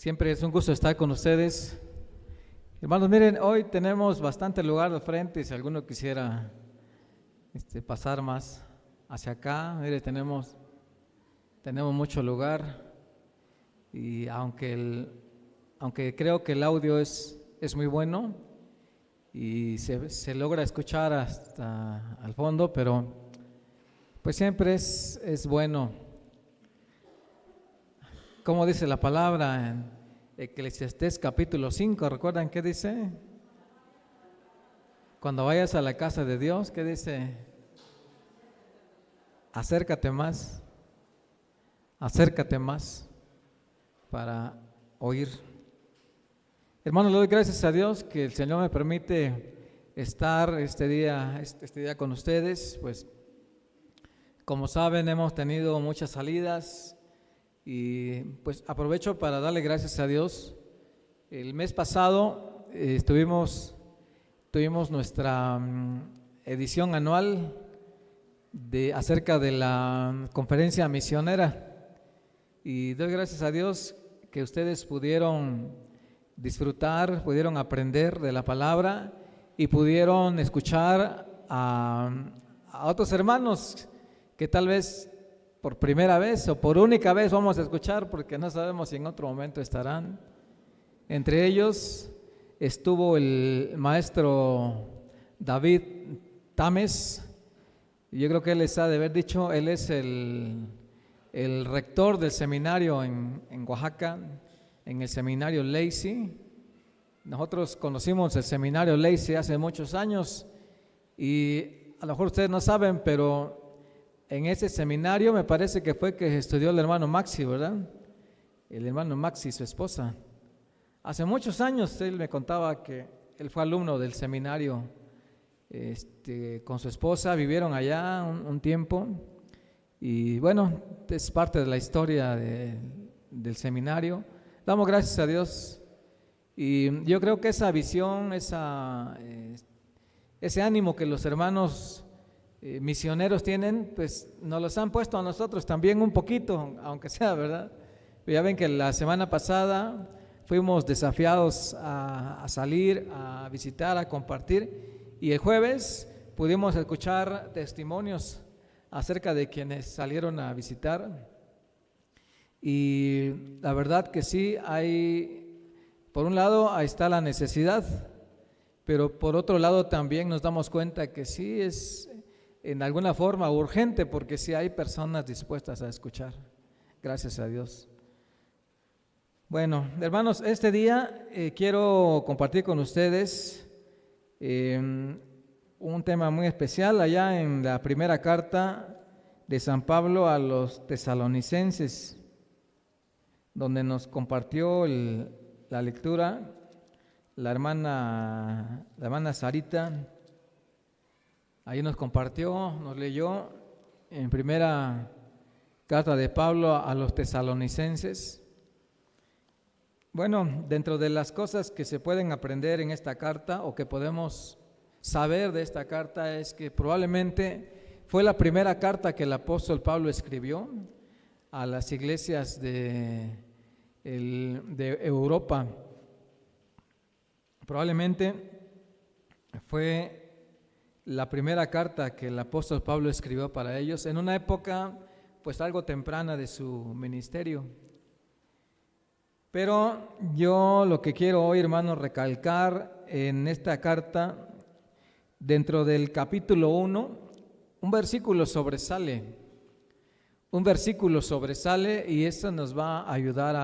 Siempre es un gusto estar con ustedes. Hermanos, miren, hoy tenemos bastante lugar de frente. Si alguno quisiera pasar más hacia acá, mire, tenemos mucho lugar. Y aunque creo que el audio es muy bueno y se logra escuchar hasta al fondo, pero pues siempre es bueno. Como dice la palabra en Eclesiastés capítulo 5, ¿recuerdan qué dice? Cuando vayas a la casa de Dios, ¿qué dice? Acércate más para oír. Hermanos, le doy gracias a Dios que el Señor me permite estar este día con ustedes. Pues como saben, hemos tenido muchas salidas. Y pues aprovecho para darle gracias a Dios. El mes pasado tuvimos nuestra edición anual acerca de la conferencia misionera. Y doy gracias a Dios que ustedes pudieron disfrutar, pudieron aprender de la palabra y pudieron escuchar a otros hermanos que tal vez por primera vez o por única vez vamos a escuchar, porque no sabemos si en otro momento estarán. Entre ellos estuvo el maestro David Tames. Yo creo que él les ha de haber dicho, él es el rector del seminario en Oaxaca, en el seminario Lacey. Nosotros conocimos el seminario Lacey hace muchos años y a lo mejor ustedes no saben, pero en ese seminario me parece que fue que estudió el hermano Maxi, ¿verdad? El hermano Maxi, su esposa. Hace muchos años él me contaba que él fue alumno del seminario con su esposa, vivieron allá un tiempo y bueno, es parte de la historia del seminario. Damos gracias a Dios y yo creo que esa visión, ese ánimo que los hermanos misioneros tienen, pues nos los han puesto a nosotros también un poquito, aunque sea, ¿verdad? Ya ven que la semana pasada fuimos desafiados a salir, a visitar, a compartir, y el jueves pudimos escuchar testimonios acerca de quienes salieron a visitar. Y la verdad que sí, por un lado ahí está la necesidad, pero por otro lado también nos damos cuenta que sí es en alguna forma urgente, porque sí hay personas dispuestas a escuchar. Gracias a Dios. Bueno, hermanos, este día quiero compartir con ustedes un tema muy especial allá en la primera carta de San Pablo a los tesalonicenses, donde nos compartió la lectura la hermana Sarita. Ahí nos compartió, nos leyó en primera carta de Pablo a los tesalonicenses. Bueno, dentro de las cosas que se pueden aprender en esta carta o que podemos saber de esta carta es que probablemente fue la primera carta que el apóstol Pablo escribió a las iglesias de Europa. Probablemente fue la primera carta que el apóstol Pablo escribió para ellos en una época pues algo temprana de su ministerio. Pero yo lo que quiero hoy, hermanos, recalcar en esta carta, dentro del capítulo 1, un versículo sobresale y eso nos va a ayudar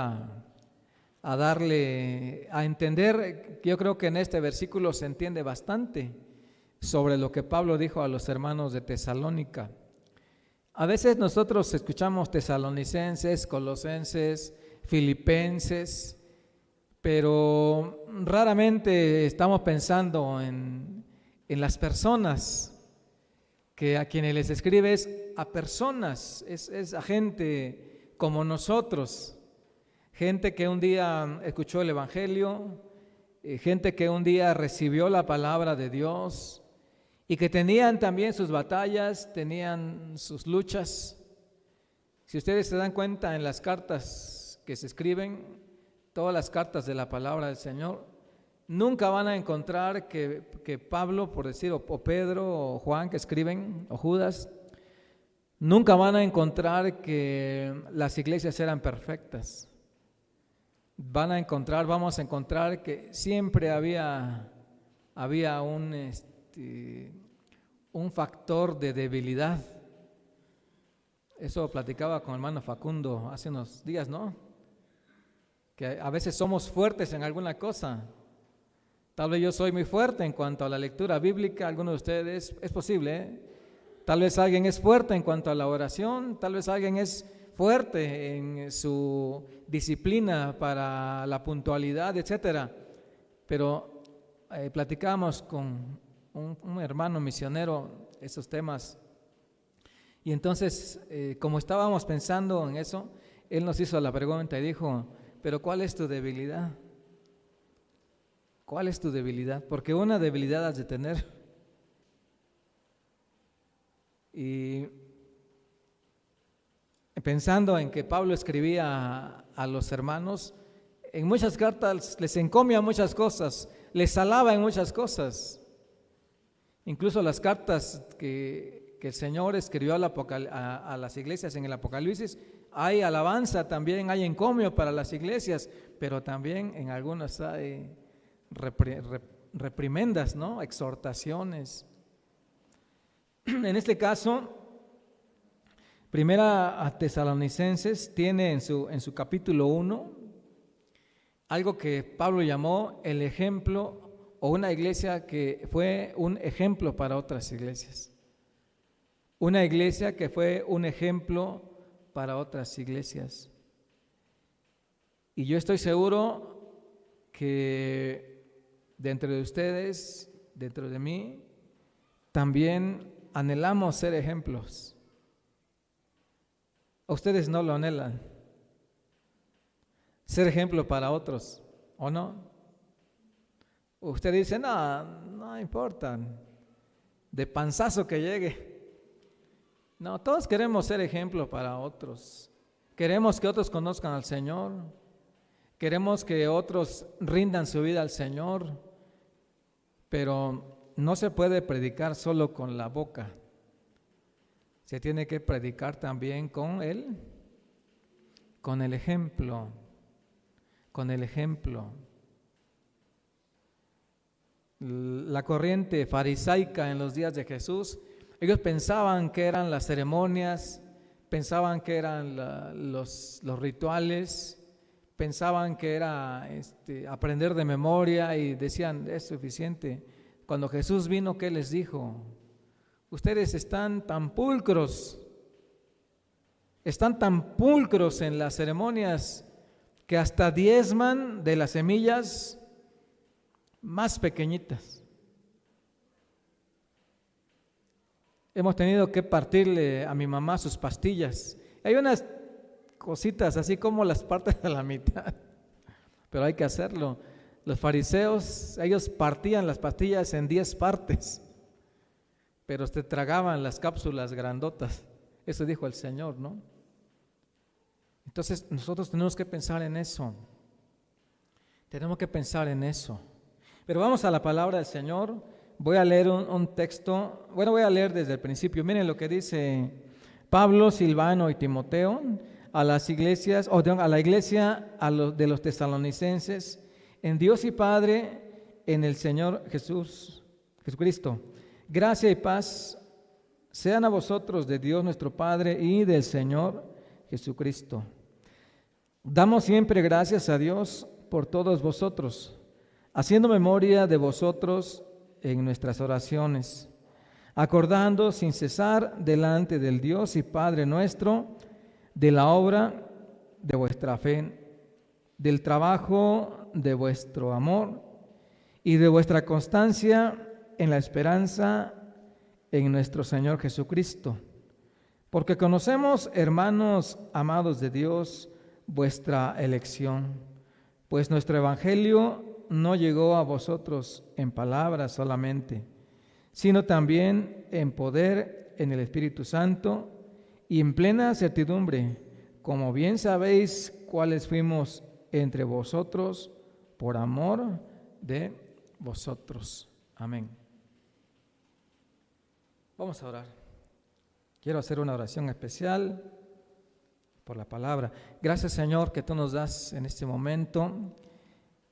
a entender. Yo creo que en este versículo se entiende bastante sobre lo que Pablo dijo a los hermanos de Tesalónica. A veces nosotros escuchamos tesalonicenses, colosenses, filipenses, pero raramente estamos pensando en las personas, que a quienes les escribe es a personas, es a gente como nosotros, gente que un día escuchó el Evangelio, gente que un día recibió la palabra de Dios, y que tenían también sus batallas, tenían sus luchas. Si ustedes se dan cuenta en las cartas que se escriben, todas las cartas de la palabra del Señor, nunca van a encontrar que Pablo, por decir, o Pedro, o Juan que escriben, o Judas, nunca van a encontrar que las iglesias eran perfectas. Vamos a encontrar que siempre había un factor de debilidad. Eso platicaba con el hermano Facundo hace unos días, ¿no? Que a veces somos fuertes en alguna cosa. Tal vez yo soy muy fuerte en cuanto a la lectura bíblica, algunos de ustedes, es posible, ¿eh? Tal vez alguien es fuerte en cuanto a la oración, tal vez alguien es fuerte en su disciplina para la puntualidad, etcétera. Pero platicamos con un hermano misionero esos temas, y entonces como estábamos pensando en eso, él nos hizo la pregunta y dijo: pero ¿cuál es tu debilidad? ¿Cuál es tu debilidad? Porque una debilidad has de tener. Y pensando en que Pablo escribía a los hermanos, en muchas cartas les encomia muchas cosas, les alaba en muchas cosas. Incluso las cartas que el Señor escribió a las iglesias en el Apocalipsis, hay alabanza, también hay encomio para las iglesias, pero también en algunas hay reprimendas, ¿no? Exhortaciones. En este caso, Primera a Tesalonicenses tiene en su capítulo 1 algo que Pablo llamó el ejemplo, o una iglesia que fue un ejemplo para otras iglesias. Una iglesia que fue un ejemplo para otras iglesias. Y yo estoy seguro que dentro de ustedes, dentro de mí, también anhelamos ser ejemplos. Ustedes no lo anhelan. Ser ejemplo para otros, ¿o no? Usted dice: no importa, de panzazo que llegue. No, todos queremos ser ejemplo para otros. Queremos que otros conozcan al Señor. Queremos que otros rindan su vida al Señor. Pero no se puede predicar solo con la boca. Se tiene que predicar también con el ejemplo. Con el ejemplo. La corriente farisaica en los días de Jesús, ellos pensaban que eran las ceremonias, pensaban que eran los rituales, pensaban que era aprender de memoria, y decían: es suficiente. Cuando Jesús vino, ¿qué les dijo? Ustedes están tan pulcros en las ceremonias que hasta diezman de las semillas más pequeñitas. Hemos tenido que partirle a mi mamá sus pastillas. Hay unas cositas así como las partes a la mitad, pero hay que hacerlo. Los fariseos, ellos partían las pastillas en 10 partes, pero tragaban las cápsulas grandotas. Eso dijo el Señor, ¿no? Entonces nosotros tenemos que pensar en eso. Tenemos que pensar en eso. Pero vamos a la palabra del Señor. Voy a leer un texto. Bueno, voy a leer desde el principio. Miren lo que dice Pablo, Silvano y Timoteo a las iglesias, a la iglesia de los tesalonicenses, en Dios y Padre, en el Señor Jesucristo. Gracia y paz sean a vosotros de Dios nuestro Padre y del Señor Jesucristo. Damos siempre gracias a Dios por todos vosotros, haciendo memoria de vosotros en nuestras oraciones, acordando sin cesar delante del Dios y Padre nuestro de la obra de vuestra fe, del trabajo de vuestro amor y de vuestra constancia en la esperanza en nuestro Señor Jesucristo. Porque conocemos, hermanos amados de Dios, vuestra elección, pues nuestro evangelio no llegó a vosotros en palabras solamente, sino también en poder, en el Espíritu Santo y en plena certidumbre, como bien sabéis cuáles fuimos entre vosotros por amor de vosotros. Amén. Vamos a orar. Quiero hacer una oración especial por la palabra. Gracias, Señor, que tú nos das en este momento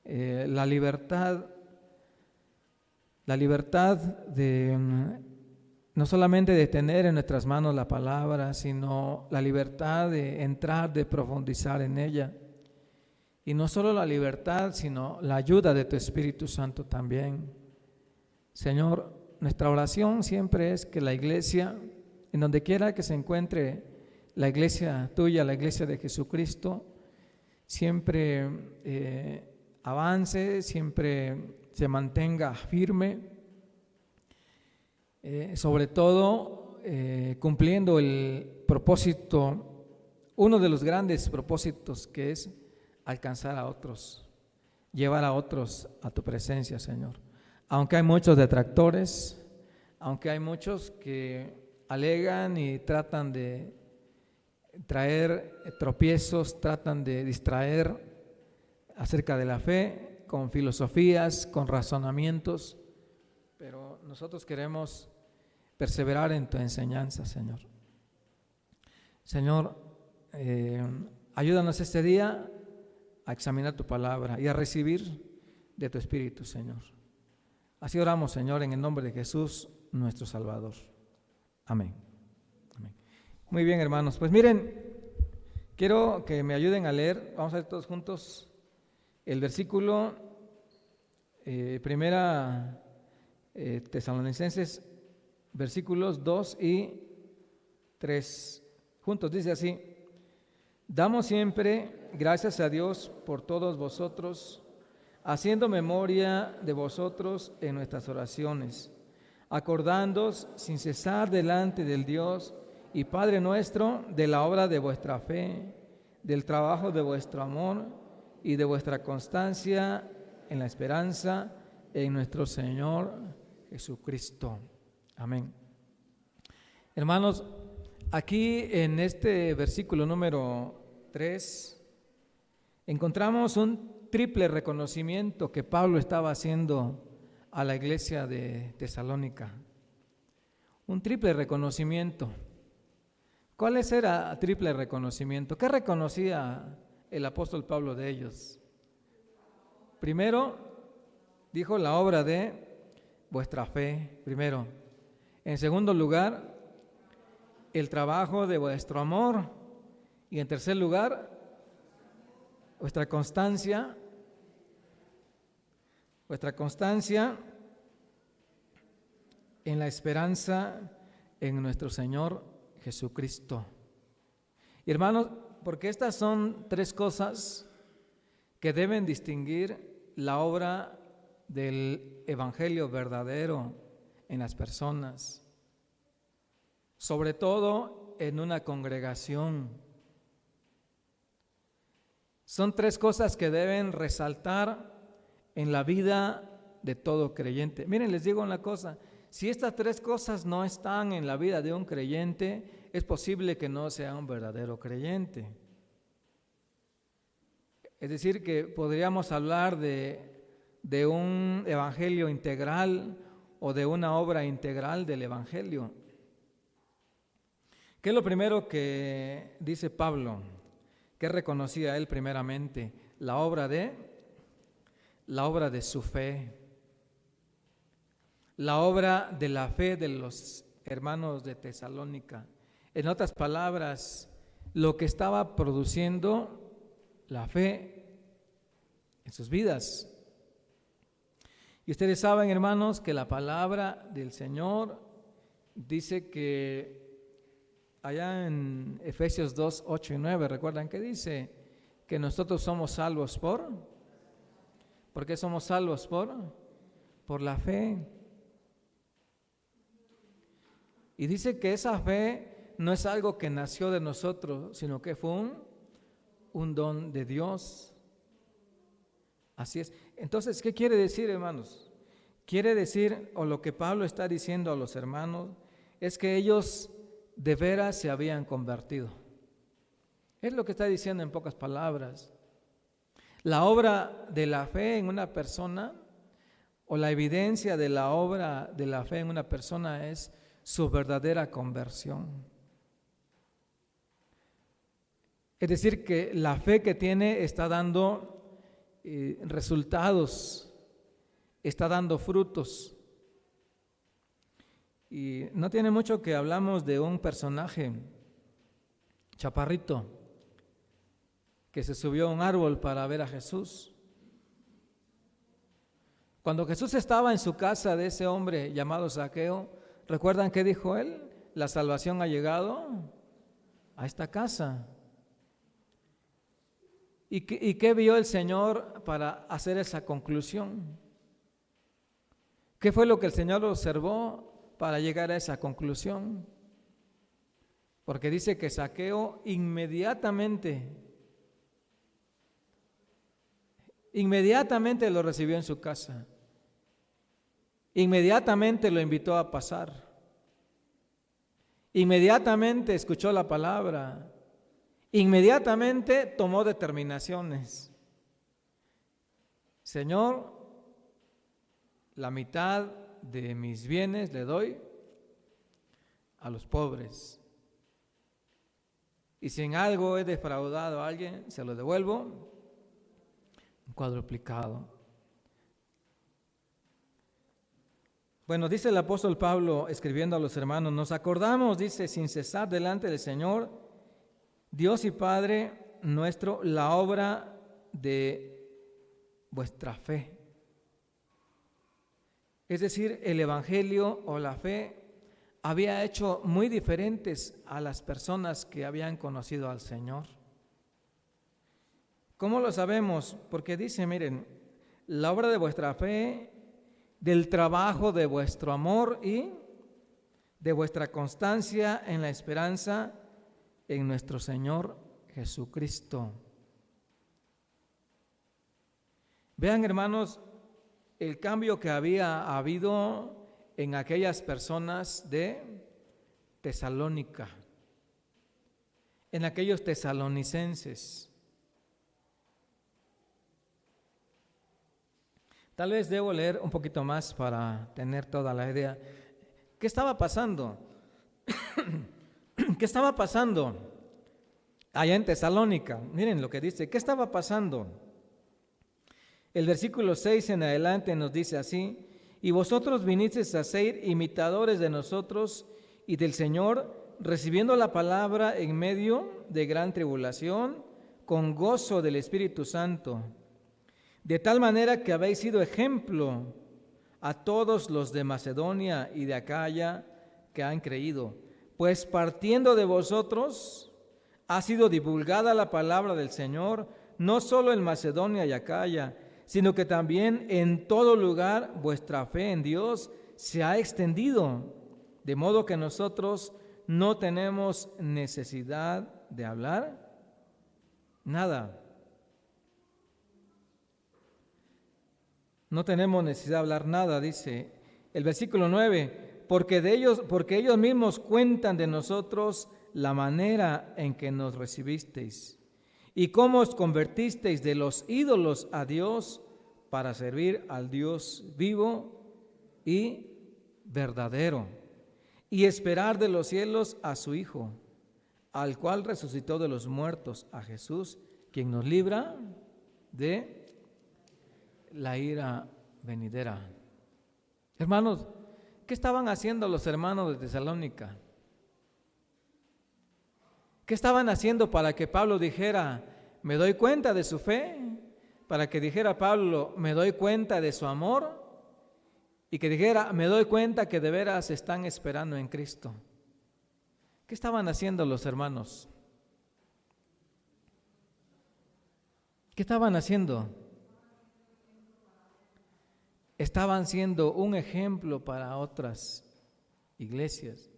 la libertad de no solamente de tener en nuestras manos la palabra, sino la libertad de entrar, de profundizar en ella. Y no solo la libertad, sino la ayuda de tu Espíritu Santo también. Señor, nuestra oración siempre es que la iglesia, en donde quiera que se encuentre la iglesia tuya, la iglesia de Jesucristo, siempre avance, siempre se mantenga firme, sobre todo cumpliendo el propósito, uno de los grandes propósitos, que es alcanzar a otros, llevar a otros a tu presencia, Señor. Aunque hay muchos detractores, aunque hay muchos que alegan y tratan de traer tropiezos, tratan de distraer acerca de la fe con filosofías, con razonamientos, pero nosotros queremos perseverar en tu enseñanza, Señor. Señor, ayúdanos este día a examinar tu palabra y a recibir de tu Espíritu, Señor. Así oramos, Señor, en el nombre de Jesús, nuestro Salvador. Amén. Amén. Muy bien, hermanos. Pues miren, quiero que me ayuden a leer, vamos a leer todos juntos, el versículo primera Tesalonicenses, versículos 2 y 3. Juntos dice así: damos siempre gracias a Dios por todos vosotros, haciendo memoria de vosotros en nuestras oraciones, acordándoos sin cesar delante del Dios y Padre nuestro de la obra de vuestra fe, del trabajo de vuestro amor y de vuestra constancia en la esperanza en nuestro Señor Jesucristo. Amén. Hermanos, aquí en este versículo número 3 encontramos un triple reconocimiento que Pablo estaba haciendo a la iglesia de Tesalónica. Un triple reconocimiento. ¿Cuál era el triple reconocimiento? ¿Qué reconocía el apóstol Pablo de ellos? Primero, dijo la obra de vuestra fe, primero. En segundo lugar, el trabajo de vuestro amor. Y en tercer lugar, vuestra constancia en la esperanza en nuestro Señor Jesucristo. Y hermanos, porque estas son tres cosas que deben distinguir la obra del evangelio verdadero en las personas, sobre todo en una congregación. Son tres cosas que deben resaltar en la vida de todo creyente. Miren, les digo una cosa: si estas tres cosas no están en la vida de un creyente, es posible que no sea un verdadero creyente. Es decir, que podríamos hablar de un evangelio integral o de una obra integral del evangelio. ¿Qué es lo primero que dice Pablo? ¿Qué reconocía él primeramente? La obra de su fe. La obra de la fe de los hermanos de Tesalónica. En otras palabras, lo que estaba produciendo la fe en sus vidas. Y ustedes saben, hermanos, que la palabra del Señor dice que allá en Efesios 2, 8 y 9, ¿recuerdan que dice? Que nosotros somos salvos ¿por qué somos salvos? Por la fe. Y dice que esa fe no es algo que nació de nosotros, sino que fue un don de Dios. Así es. Entonces, ¿qué quiere decir, hermanos? Quiere decir, o lo que Pablo está diciendo a los hermanos, es que ellos de veras se habían convertido. Es lo que está diciendo en pocas palabras. La obra de la fe en una persona, o la evidencia de la obra de la fe en una persona, es su verdadera conversión. Es decir, que la fe que tiene está dando resultados, está dando frutos. Y no tiene mucho que hablamos de un personaje chaparrito que se subió a un árbol para ver a Jesús. Cuando Jesús estaba en su casa de ese hombre llamado Zaqueo, ¿recuerdan qué dijo él? La salvación ha llegado a esta casa. ¿Y qué vio el Señor para hacer esa conclusión? ¿Qué fue lo que el Señor observó para llegar a esa conclusión? Porque dice que Zaqueo inmediatamente lo recibió en su casa. Inmediatamente lo invitó a pasar. Inmediatamente escuchó la palabra. Inmediatamente tomó determinaciones. Señor, la mitad de mis bienes le doy a los pobres. Y si en algo he defraudado a alguien, se lo devuelvo cuadruplicado. Bueno, dice el apóstol Pablo escribiendo a los hermanos, nos acordamos, dice, sin cesar delante del Señor, Dios y Padre nuestro, la obra de vuestra fe. Es decir, el Evangelio o la fe había hecho muy diferentes a las personas que habían conocido al Señor. ¿Cómo lo sabemos? Porque dice, miren, la obra de vuestra fe, del trabajo de vuestro amor y de vuestra constancia en la esperanza en nuestro Señor Jesucristo. Vean, hermanos, el cambio que había habido en aquellas personas de Tesalónica, en aquellos tesalonicenses. Tal vez debo leer un poquito más para tener toda la idea. ¿Qué estaba pasando? ¿Qué estaba pasando allá en Tesalónica? Miren lo que dice. ¿Qué estaba pasando? El versículo 6 en adelante nos dice así: y vosotros vinisteis a ser imitadores de nosotros y del Señor, recibiendo la palabra en medio de gran tribulación, con gozo del Espíritu Santo, de tal manera que habéis sido ejemplo a todos los de Macedonia y de Acaya que han creído. Pues partiendo de vosotros ha sido divulgada la palabra del Señor, no solo en Macedonia y Acaya, sino que también en todo lugar vuestra fe en Dios se ha extendido, de modo que nosotros no tenemos necesidad de hablar nada. No tenemos necesidad de hablar nada, dice el versículo 9, porque ellos mismos cuentan de nosotros la manera en que nos recibisteis y cómo os convertisteis de los ídolos a Dios para servir al Dios vivo y verdadero, y esperar de los cielos a su Hijo, al cual resucitó de los muertos, a Jesús, quien nos libra de la ira venidera. Hermanos, ¿qué estaban haciendo los hermanos de Tesalónica? ¿Qué estaban haciendo para que Pablo dijera, me doy cuenta de su fe? Para que dijera Pablo, me doy cuenta de su amor, y que dijera, me doy cuenta que de veras están esperando en Cristo. ¿Qué estaban haciendo los hermanos? ¿Qué estaban haciendo? Estaban siendo un ejemplo para otras iglesias.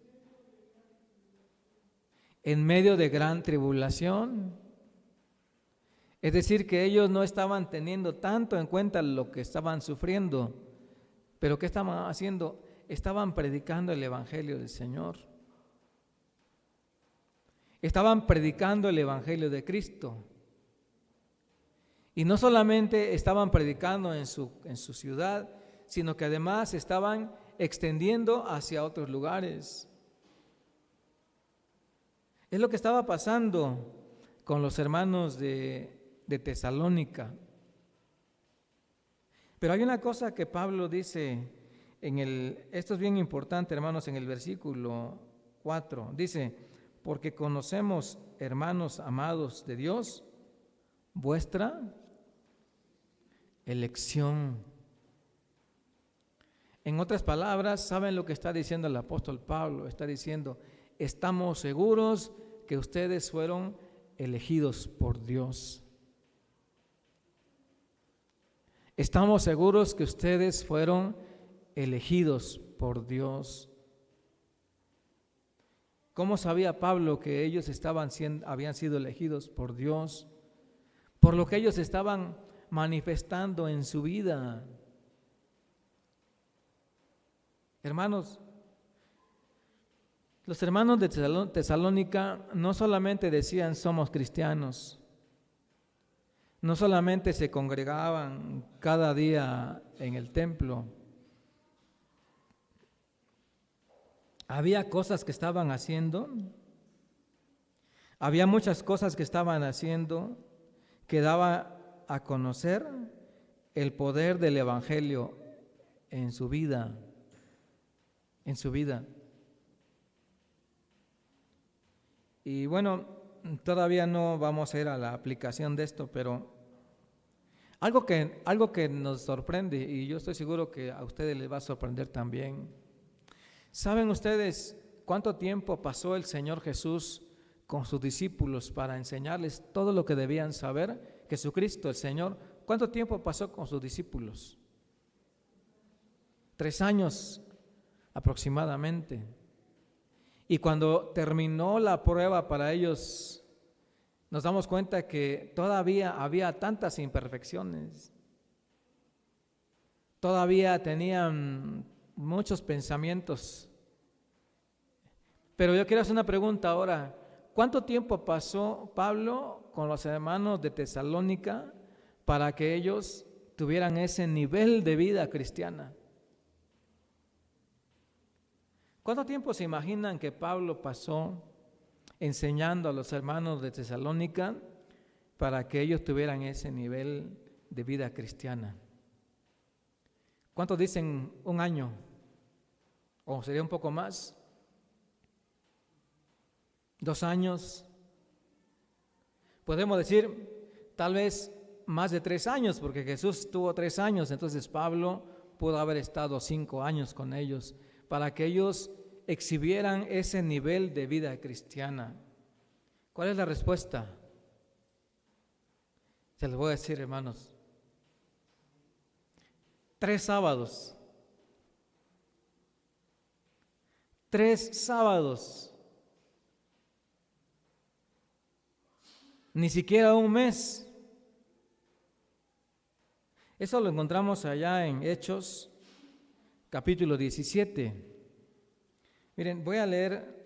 En medio de gran tribulación. Es decir, que ellos no estaban teniendo tanto en cuenta lo que estaban sufriendo, pero ¿qué estaban haciendo? Estaban predicando el Evangelio del Señor. Estaban predicando el Evangelio de Cristo. Y no solamente estaban predicando en su ciudad, sino que además estaban extendiendo hacia otros lugares. Es lo que estaba pasando con los hermanos de Tesalónica. Pero hay una cosa que Pablo dice esto es bien importante, hermanos, en el versículo 4. Dice: porque conocemos, hermanos amados de Dios, vuestra elección. En otras palabras, ¿saben lo que está diciendo el apóstol Pablo? Está diciendo: estamos seguros que ustedes fueron elegidos por Dios. Estamos seguros que ustedes fueron elegidos por Dios. ¿Cómo sabía Pablo que ellos habían sido elegidos por Dios? Por lo que ellos estaban manifestando en su vida. Hermanos, los hermanos de Tesalónica no solamente decían somos cristianos, no solamente se congregaban cada día en el templo, había cosas que estaban haciendo, había muchas cosas que estaban haciendo que daba a conocer el poder del evangelio en su vida, Y bueno, todavía no vamos a ir a la aplicación de esto, pero algo que nos sorprende, y yo estoy seguro que a ustedes les va a sorprender también. ¿Saben ustedes cuánto tiempo pasó el Señor Jesús con sus discípulos para enseñarles todo lo que debían saber? Jesucristo, el Señor, ¿cuánto tiempo pasó con sus discípulos? 3 años aproximadamente. Y cuando terminó la prueba para ellos, nos damos cuenta que todavía había tantas imperfecciones. Todavía tenían muchos pensamientos. Pero yo quiero hacer una pregunta ahora. ¿Cuánto tiempo pasó Pablo con los hermanos de Tesalónica para que ellos tuvieran ese nivel de vida cristiana? ¿Cuánto tiempo se imaginan que Pablo pasó enseñando a los hermanos de Tesalónica para que ellos tuvieran ese nivel de vida cristiana? ¿Cuántos dicen 1 año? ¿O sería un poco más? 2 años. Podemos decir tal vez más de 3 años, porque Jesús tuvo 3 años, entonces Pablo pudo haber estado 5 años con ellos para que ellos exhibieran ese nivel de vida cristiana. ¿Cuál es la respuesta? Se los voy a decir, hermanos. 3 sábados. 3 sábados. Ni siquiera 1 mes. Eso lo encontramos allá en Hechos, capítulo 17. Miren, voy a leer,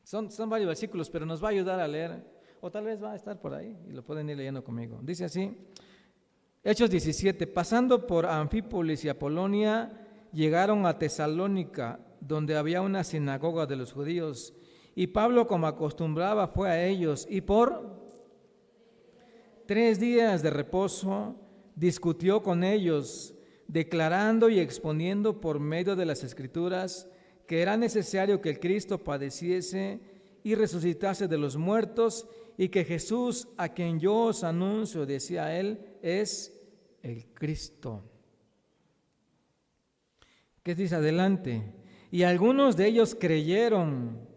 son varios versículos, pero nos va a ayudar a leer, o tal vez va a estar por ahí y lo pueden ir leyendo conmigo. Dice así, Hechos 17: pasando por Anfípolis y Apolonia, llegaron a Tesalónica, donde había una sinagoga de los judíos, y Pablo, como acostumbraba, fue a ellos, y por 3 días de reposo discutió con ellos, declarando y exponiendo por medio de las Escrituras que era necesario que el Cristo padeciese y resucitase de los muertos, y que Jesús, a quien yo os anuncio, decía él, es el Cristo. ¿Qué dice adelante? Y algunos de ellos creyeron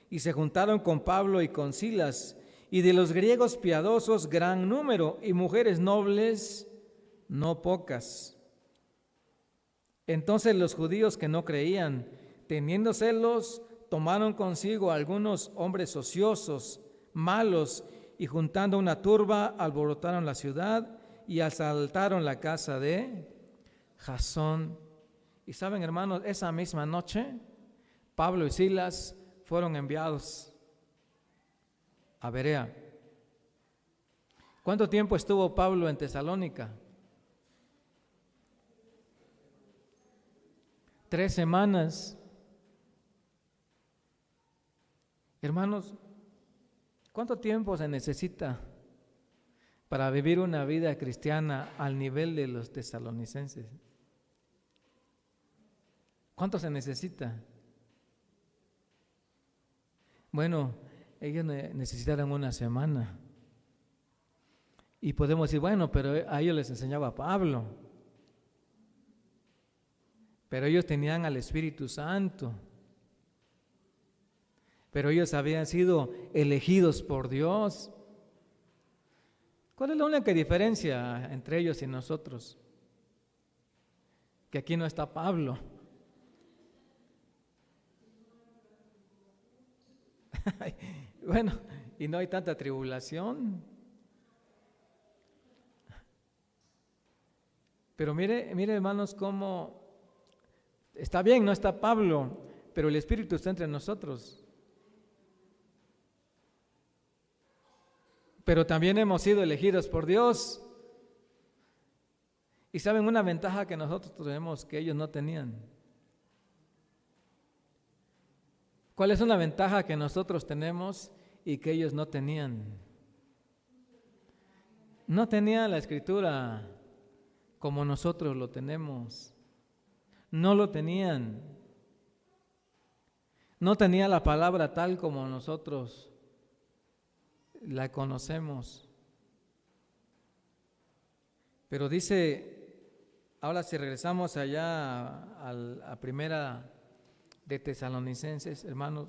y se juntaron con Pablo y con Silas, y de los griegos piadosos gran número, y mujeres nobles no pocas. Entonces los judíos que no creían, teniendo celos, tomaron consigo a algunos hombres ociosos, malos, y juntando una turba, alborotaron la ciudad y asaltaron la casa de Jasón. Y saben, hermanos, esa misma noche, Pablo y Silas fueron enviados a Berea. ¿Cuánto tiempo estuvo Pablo en Tesalónica? 3 semanas. Hermanos, ¿cuánto tiempo se necesita para vivir una vida cristiana al nivel de los tesalonicenses? ¿Cuánto se necesita? Bueno, ellos necesitaron una semana. Y podemos decir, bueno, pero a ellos les enseñaba Pablo. Pero ellos tenían al Espíritu Santo. Pero ellos habían sido elegidos por Dios. ¿Cuál es la única diferencia entre ellos y nosotros? Que aquí no está Pablo. Bueno, y no hay tanta tribulación. Pero mire hermanos, cómo está bien, no está Pablo, pero el Espíritu está entre nosotros. Pero también hemos sido elegidos por Dios. Y saben una ventaja que nosotros tenemos que ellos no tenían. ¿Cuál es una ventaja que nosotros tenemos y que ellos no tenían? No tenían la Escritura como nosotros lo tenemos. No lo tenían. No tenía la palabra tal como nosotros la conocemos. Pero dice, ahora si regresamos allá a primera de Tesalonicenses, hermanos,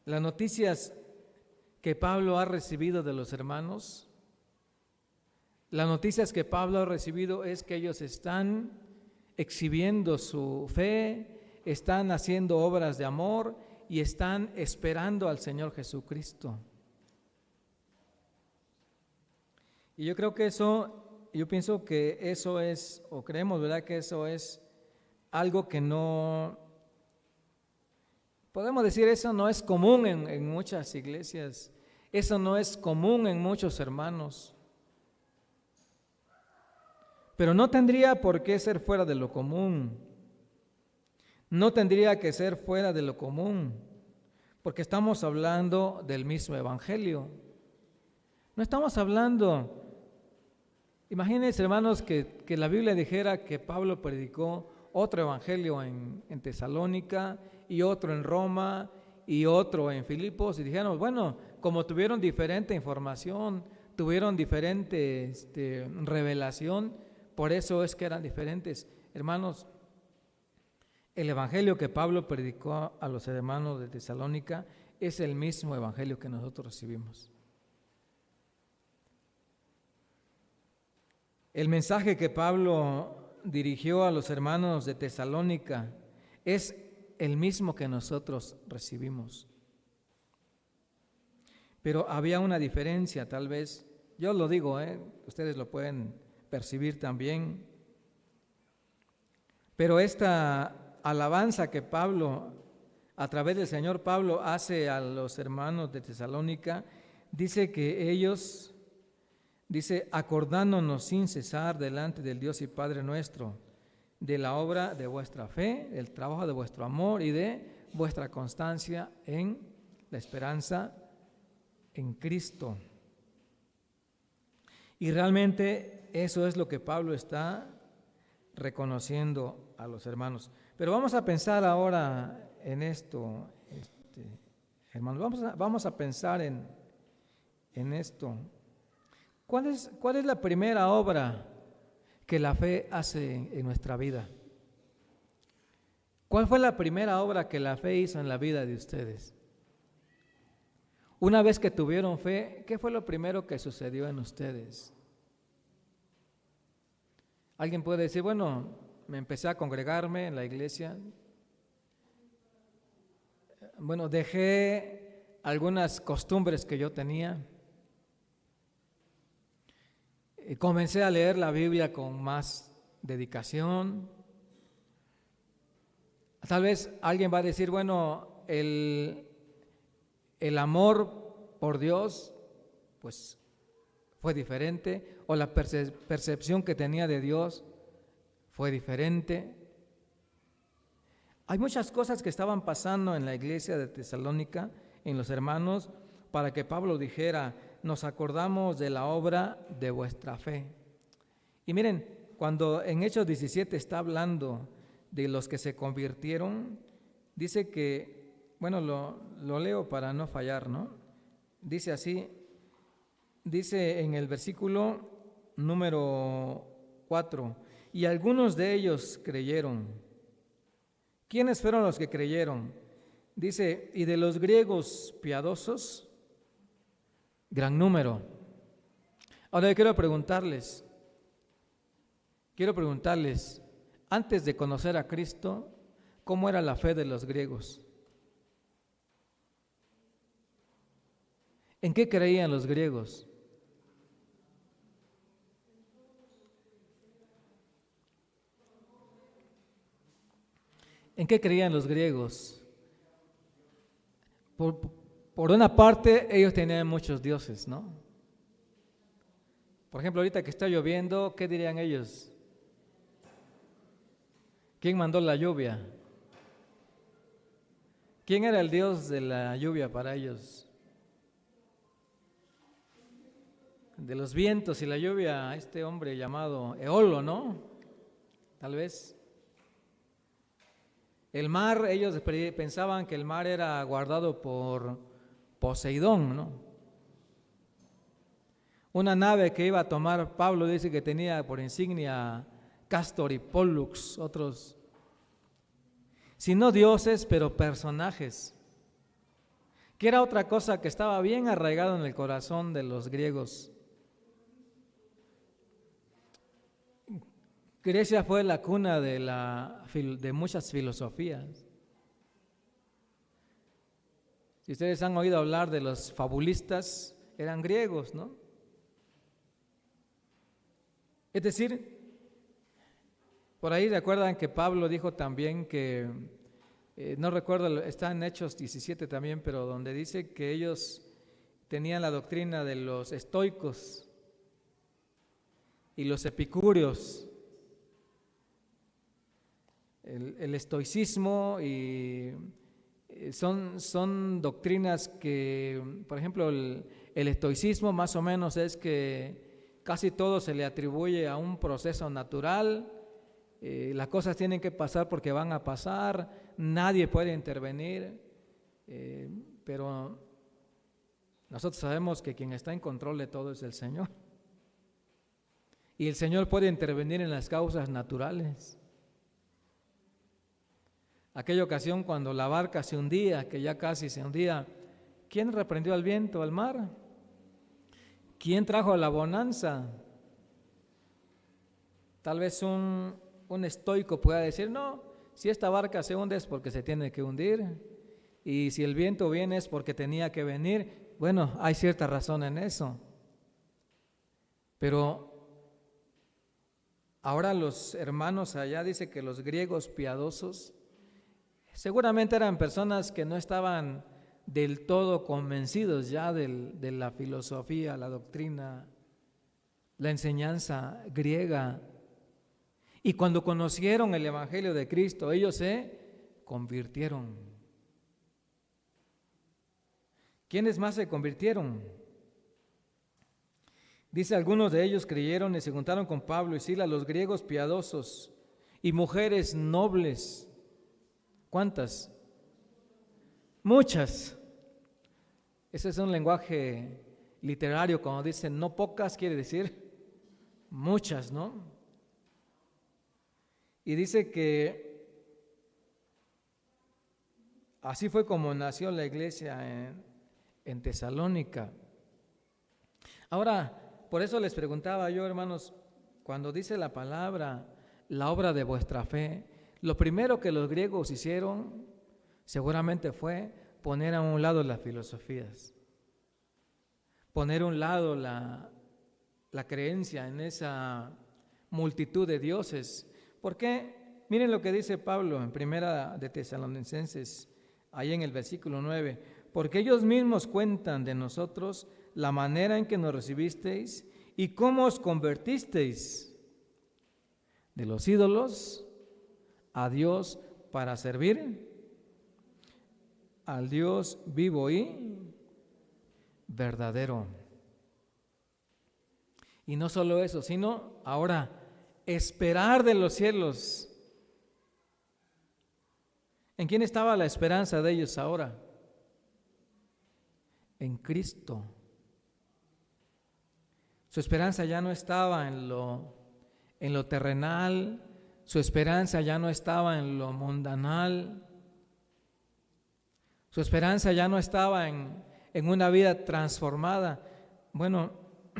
las noticias que Pablo ha recibido de los hermanos, las noticias que Pablo ha recibido es que ellos están exhibiendo su fe, están haciendo obras de amor y están esperando al Señor Jesucristo. Y yo creo que yo pienso que eso es, o creemos, ¿verdad?, que eso es algo que no, podemos decir, eso no es común en muchas iglesias, eso no es común en muchos hermanos. Pero no tendría por qué ser fuera de lo común. No tendría que ser fuera de lo común, porque estamos hablando del mismo evangelio. No estamos hablando, imagínense hermanos que la Biblia dijera que Pablo predicó otro evangelio en Tesalónica y otro en Roma y otro en Filipos, y dijéramos, bueno, como tuvieron diferente información, tuvieron diferente revelación, por eso es que eran diferentes. Hermanos, el evangelio que Pablo predicó a los hermanos de Tesalónica es el mismo evangelio que nosotros recibimos. El mensaje que Pablo dirigió a los hermanos de Tesalónica es el mismo que nosotros recibimos. Pero había una diferencia, tal vez, yo lo digo, ustedes lo pueden percibir también, pero esta alabanza que Pablo, a través del Señor Pablo, hace a los hermanos de Tesalónica, dice que ellos, dice, acordándonos sin cesar delante del Dios y Padre nuestro, de la obra de vuestra fe, del trabajo de vuestro amor y de vuestra constancia en la esperanza en Cristo. Y realmente eso es lo que Pablo está reconociendo a los hermanos. Pero vamos a pensar ahora en esto, hermanos, vamos a pensar en esto. ¿Cuál es la primera obra que la fe hace en nuestra vida? ¿Cuál fue la primera obra que la fe hizo en la vida de ustedes? Una vez que tuvieron fe, ¿qué fue lo primero que sucedió en ustedes? Alguien puede decir, bueno, me empecé a congregarme en la iglesia. Bueno, dejé algunas costumbres que yo tenía. Y comencé a leer la Biblia con más dedicación. Tal vez alguien va a decir, bueno, el amor por Dios pues fue diferente, o la percepción que tenía de Dios fue diferente. Hay muchas cosas que estaban pasando en la iglesia de Tesalónica, en los hermanos, para que Pablo dijera: nos acordamos de la obra de vuestra fe. Y miren, cuando en Hechos 17 está hablando de los que se convirtieron, dice que, bueno, lo leo para no fallar, ¿no? Dice así, dice en el versículo número 4, y algunos de ellos creyeron. ¿Quiénes fueron los que creyeron? Dice, y de los griegos piadosos, gran número. Ahora yo quiero preguntarles, antes de conocer a Cristo, ¿cómo era la fe de los griegos? ¿En qué creían los griegos? ¿En qué creían los griegos? Por una parte, ellos tenían muchos dioses, ¿no? Por ejemplo, ahorita que está lloviendo, ¿qué dirían ellos? ¿Quién mandó la lluvia? ¿Quién era el dios de la lluvia para ellos? De los vientos y la lluvia, este hombre llamado Eolo, ¿no? Tal vez. El mar, ellos pensaban que el mar era guardado por Poseidón, ¿no? Una nave que iba a tomar Pablo dice que tenía por insignia Castor y Pollux, otros, si no dioses, pero personajes, que era otra cosa que estaba bien arraigado en el corazón de los griegos. Grecia fue la cuna de muchas filosofías. Si ustedes han oído hablar de los fabulistas, eran griegos, ¿no? Es decir, por ahí recuerdan que Pablo dijo también que, no recuerdo, está en Hechos 17 también, pero donde dice que ellos tenían la doctrina de los estoicos y los epicúreos. El estoicismo y son doctrinas que, por ejemplo, el estoicismo más o menos es que casi todo se le atribuye a un proceso natural, las cosas tienen que pasar porque van a pasar, nadie puede intervenir, pero nosotros sabemos que quien está en control de todo es el Señor. Y el Señor puede intervenir en las causas naturales. Aquella ocasión cuando la barca se hundía, que ya casi se hundía, ¿quién reprendió al viento, al mar? ¿Quién trajo la bonanza? Tal vez un estoico pueda decir, no, si esta barca se hunde es porque se tiene que hundir, y si el viento viene es porque tenía que venir. Bueno, hay cierta razón en eso. Pero ahora los hermanos allá dice que los griegos piadosos seguramente eran personas que no estaban del todo convencidos ya de la filosofía, la doctrina, la enseñanza griega. Y cuando conocieron el Evangelio de Cristo, ellos se convirtieron. ¿Quiénes más se convirtieron? Dice, algunos de ellos creyeron y se juntaron con Pablo y Silas, los griegos piadosos y mujeres nobles. ¿Cuántas? Muchas. Ese es un lenguaje literario, cuando dicen no pocas, quiere decir muchas, ¿no? Y dice que así fue como nació la iglesia en Tesalónica. Ahora, por eso les preguntaba yo, hermanos, cuando dice la palabra, la obra de vuestra fe, lo primero que los griegos hicieron seguramente fue poner a un lado las filosofías, poner a un lado la creencia en esa multitud de dioses. ¿Por qué? Miren lo que dice Pablo en Primera de Tesalonicenses, ahí en el versículo 9, porque ellos mismos cuentan de nosotros la manera en que nos recibisteis y cómo os convertisteis de los ídolos a Dios para servir al Dios vivo y verdadero. Y no solo eso, sino ahora esperar de los cielos. ¿En quién estaba la esperanza de ellos ahora? En Cristo. Su esperanza ya no estaba en lo terrenal, su esperanza ya no estaba en lo mundanal, su esperanza ya no estaba en una vida transformada. Bueno,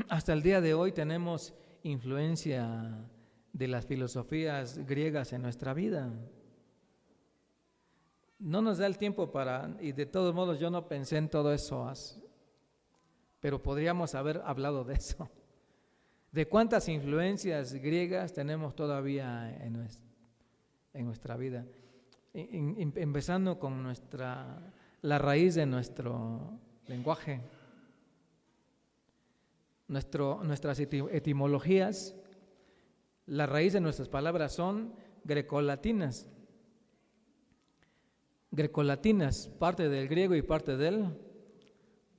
hasta el día de hoy tenemos influencia de las filosofías griegas en nuestra vida. No nos da el tiempo y de todos modos yo no pensé en todo eso, pero podríamos haber hablado de eso. ¿De cuántas influencias griegas tenemos todavía en nuestra vida? Empezando con la raíz de nuestro lenguaje. Nuestras etimologías, la raíz de nuestras palabras son grecolatinas. Grecolatinas, parte del griego y parte del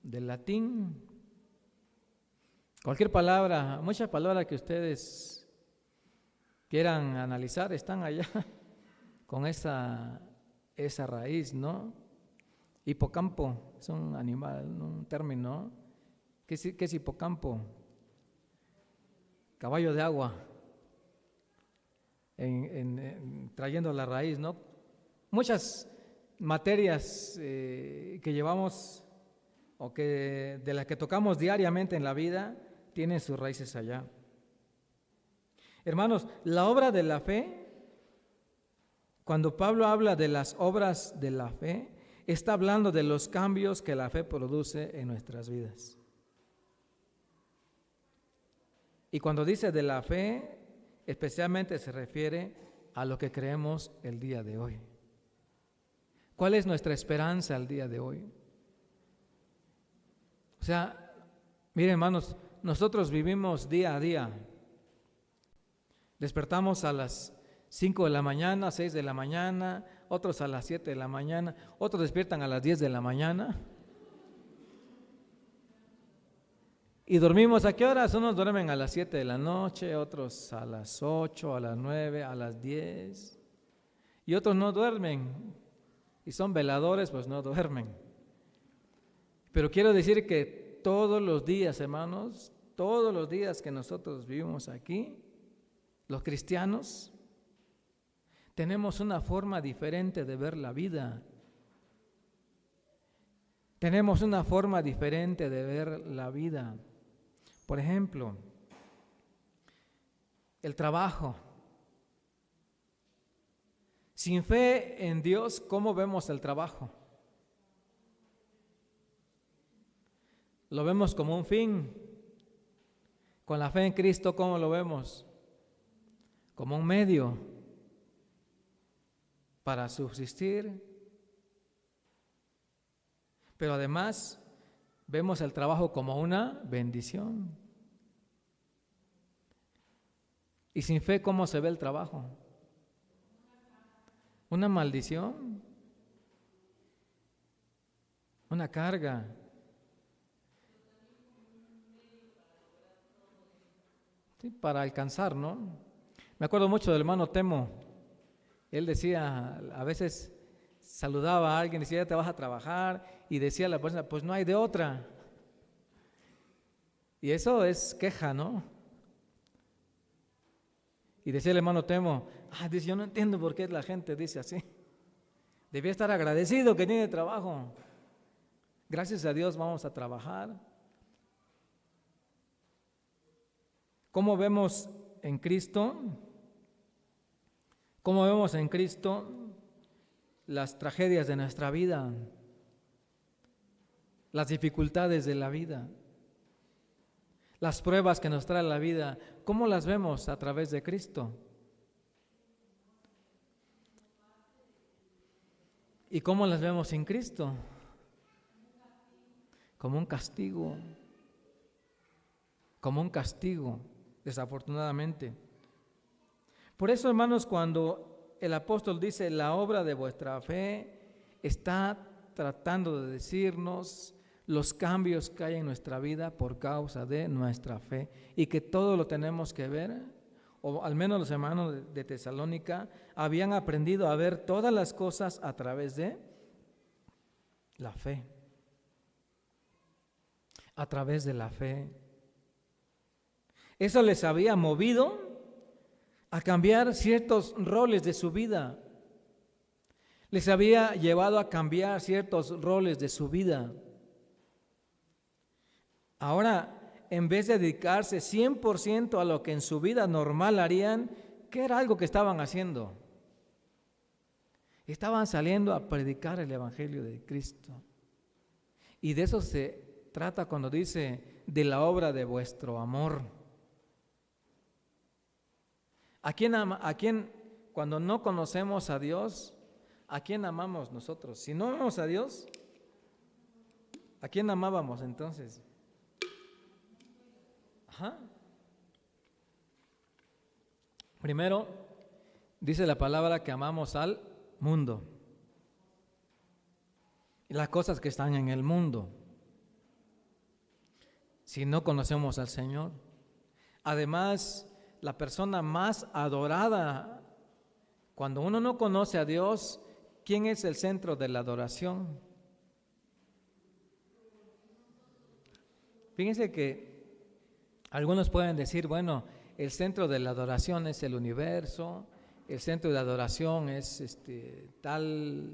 latín. Cualquier palabra, muchas palabras que ustedes quieran analizar están allá con esa raíz, ¿no? Hipocampo es un animal, un término. ¿Qué es hipocampo? Caballo de agua, trayendo la raíz, ¿no? Muchas materias que llevamos o de las que tocamos diariamente en la vida tienen sus raíces allá. Hermanos, la obra de la fe, cuando Pablo habla de las obras de la fe, está hablando de los cambios que la fe produce en nuestras vidas. Y cuando dice de la fe, especialmente se refiere a lo que creemos el día de hoy. ¿Cuál es nuestra esperanza el día de hoy? O sea, miren hermanos, nosotros vivimos día a día. Despertamos a las 5 de la mañana, 6 de la mañana, otros a las 7 de la mañana, otros despiertan a las 10 de la mañana. ¿Y dormimos a qué horas? Unos duermen a las 7 de la noche, otros a las 8, a las 9, a las 10. Y otros no duermen. Y son veladores, pues no duermen. Pero quiero decir que todos los días, hermanos, todos los días que nosotros vivimos aquí, los cristianos, tenemos una forma diferente de ver la vida. Tenemos una forma diferente de ver la vida. Por ejemplo, el trabajo. Sin fe en Dios, ¿cómo vemos el trabajo? Lo vemos como un fin. Con la fe en Cristo, ¿cómo lo vemos? Como un medio para subsistir. Pero además, vemos el trabajo como una bendición. Y sin fe, ¿cómo se ve el trabajo? Una maldición, una carga. Sí, para alcanzar, ¿no? Me acuerdo mucho del hermano Temo. Él decía, a veces saludaba a alguien, decía, ya te vas a trabajar, y decía a la persona, pues no hay de otra. Y eso es queja, ¿no? Y decía el hermano Temo, dice, yo no entiendo por qué la gente dice así. Debía estar agradecido que tiene trabajo. Gracias a Dios vamos a trabajar. ¿Cómo vemos en Cristo? ¿Cómo vemos en Cristo las tragedias de nuestra vida? Las dificultades de la vida. Las pruebas que nos trae la vida, ¿cómo las vemos a través de Cristo? ¿Y cómo las vemos sin Cristo? Como un castigo. como un castigo, desafortunadamente. Por eso, hermanos, cuando el apóstol dice la obra de vuestra fe, está tratando de decirnos los cambios que hay en nuestra vida por causa de nuestra fe y que todo lo tenemos que ver, o al menos los hermanos de Tesalónica habían aprendido a ver todas las cosas a través de la fe, a través de la fe. Eso les había movido a cambiar ciertos roles de su vida. Les había llevado a cambiar ciertos roles de su vida. Ahora, en vez de dedicarse 100% a lo que en su vida normal harían, ¿qué era algo que estaban haciendo? Estaban saliendo a predicar el Evangelio de Cristo. Y de eso se trata cuando dice de la obra de vuestro amor. ¿A quién, cuando no conocemos a Dios, a quién amamos nosotros? Si no amamos a Dios, ¿a quién amábamos entonces? Primero, dice la palabra que amamos al mundo y las cosas que están en el mundo. Si no conocemos al Señor, además, la persona más adorada, cuando uno no conoce a Dios, ¿quién es el centro de la adoración? Fíjense que algunos pueden decir, bueno, el centro de la adoración es el universo, el centro de adoración es tal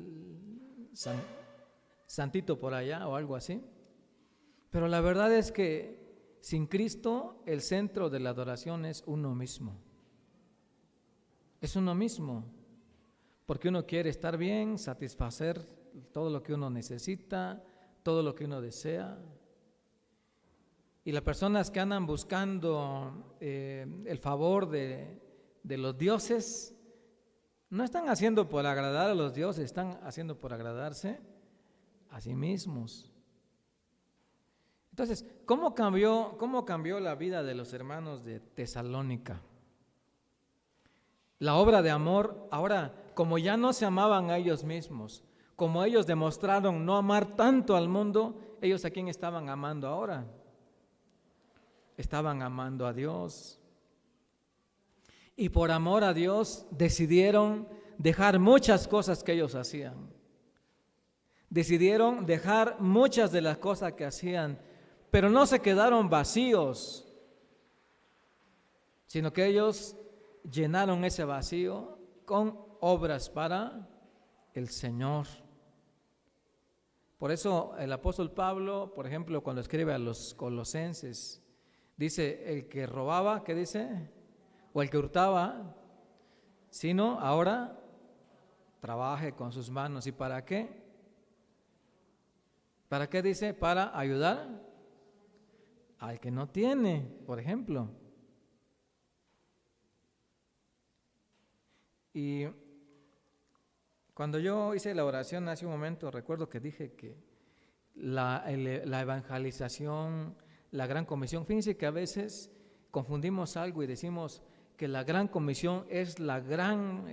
santito por allá o algo así. Pero la verdad es que sin Cristo, el centro de la adoración es uno mismo. Es uno mismo, porque uno quiere estar bien, satisfacer todo lo que uno necesita, todo lo que uno desea. Y las personas que andan buscando el favor de los dioses, no están haciendo por agradar a los dioses, están haciendo por agradarse a sí mismos. Entonces, ¿cómo cambió la vida de los hermanos de Tesalónica? La obra de amor, ahora, como ya no se amaban a ellos mismos, como ellos demostraron no amar tanto al mundo, ellos ¿a quién estaban amando ahora? Estaban amando a Dios. Y por amor a Dios decidieron dejar muchas cosas que ellos hacían. Decidieron dejar muchas de las cosas que hacían, pero no se quedaron vacíos, sino que ellos llenaron ese vacío con obras para el Señor. Por eso el apóstol Pablo, por ejemplo, cuando escribe a los colosenses, dice, el que robaba, ¿qué dice? O el que hurtaba, sino ahora trabaje con sus manos. ¿Y para qué? ¿Para qué dice? Para ayudar al que no tiene, por ejemplo. Y cuando yo hice la oración hace un momento, recuerdo que dije que la evangelización, la gran comisión, fíjense que a veces confundimos algo y decimos que la gran comisión es la gran,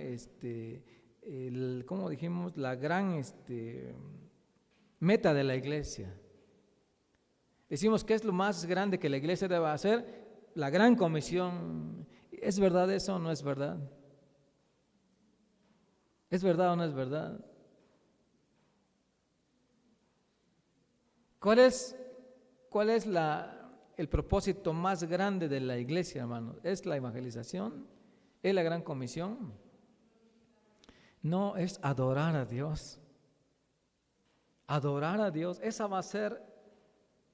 ¿cómo dijimos? La gran meta de la iglesia. Decimos que es lo más grande que la iglesia debe hacer, la gran comisión. ¿Es verdad eso o no es verdad? ¿Es verdad o no es verdad? ¿Cuál es el propósito más grande de la iglesia, hermanos? ¿Es la evangelización? ¿Es la gran comisión? No, es adorar a Dios. Adorar a Dios, esa va a ser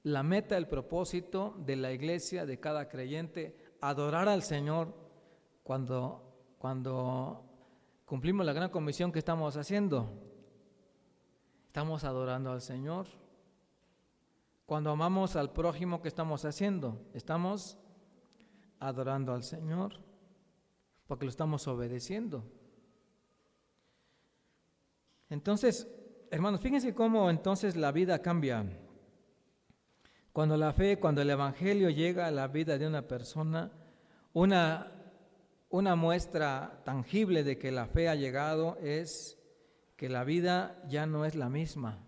la meta, el propósito de la iglesia, de cada creyente, adorar al Señor cuando cumplimos la gran comisión que estamos haciendo. Estamos adorando al Señor. Cuando amamos al prójimo, ¿qué estamos haciendo? Estamos adorando al Señor, porque lo estamos obedeciendo. Entonces, hermanos, fíjense cómo entonces la vida cambia. Cuando el Evangelio llega a la vida de una persona, una muestra tangible de que la fe ha llegado es que la vida ya no es la misma.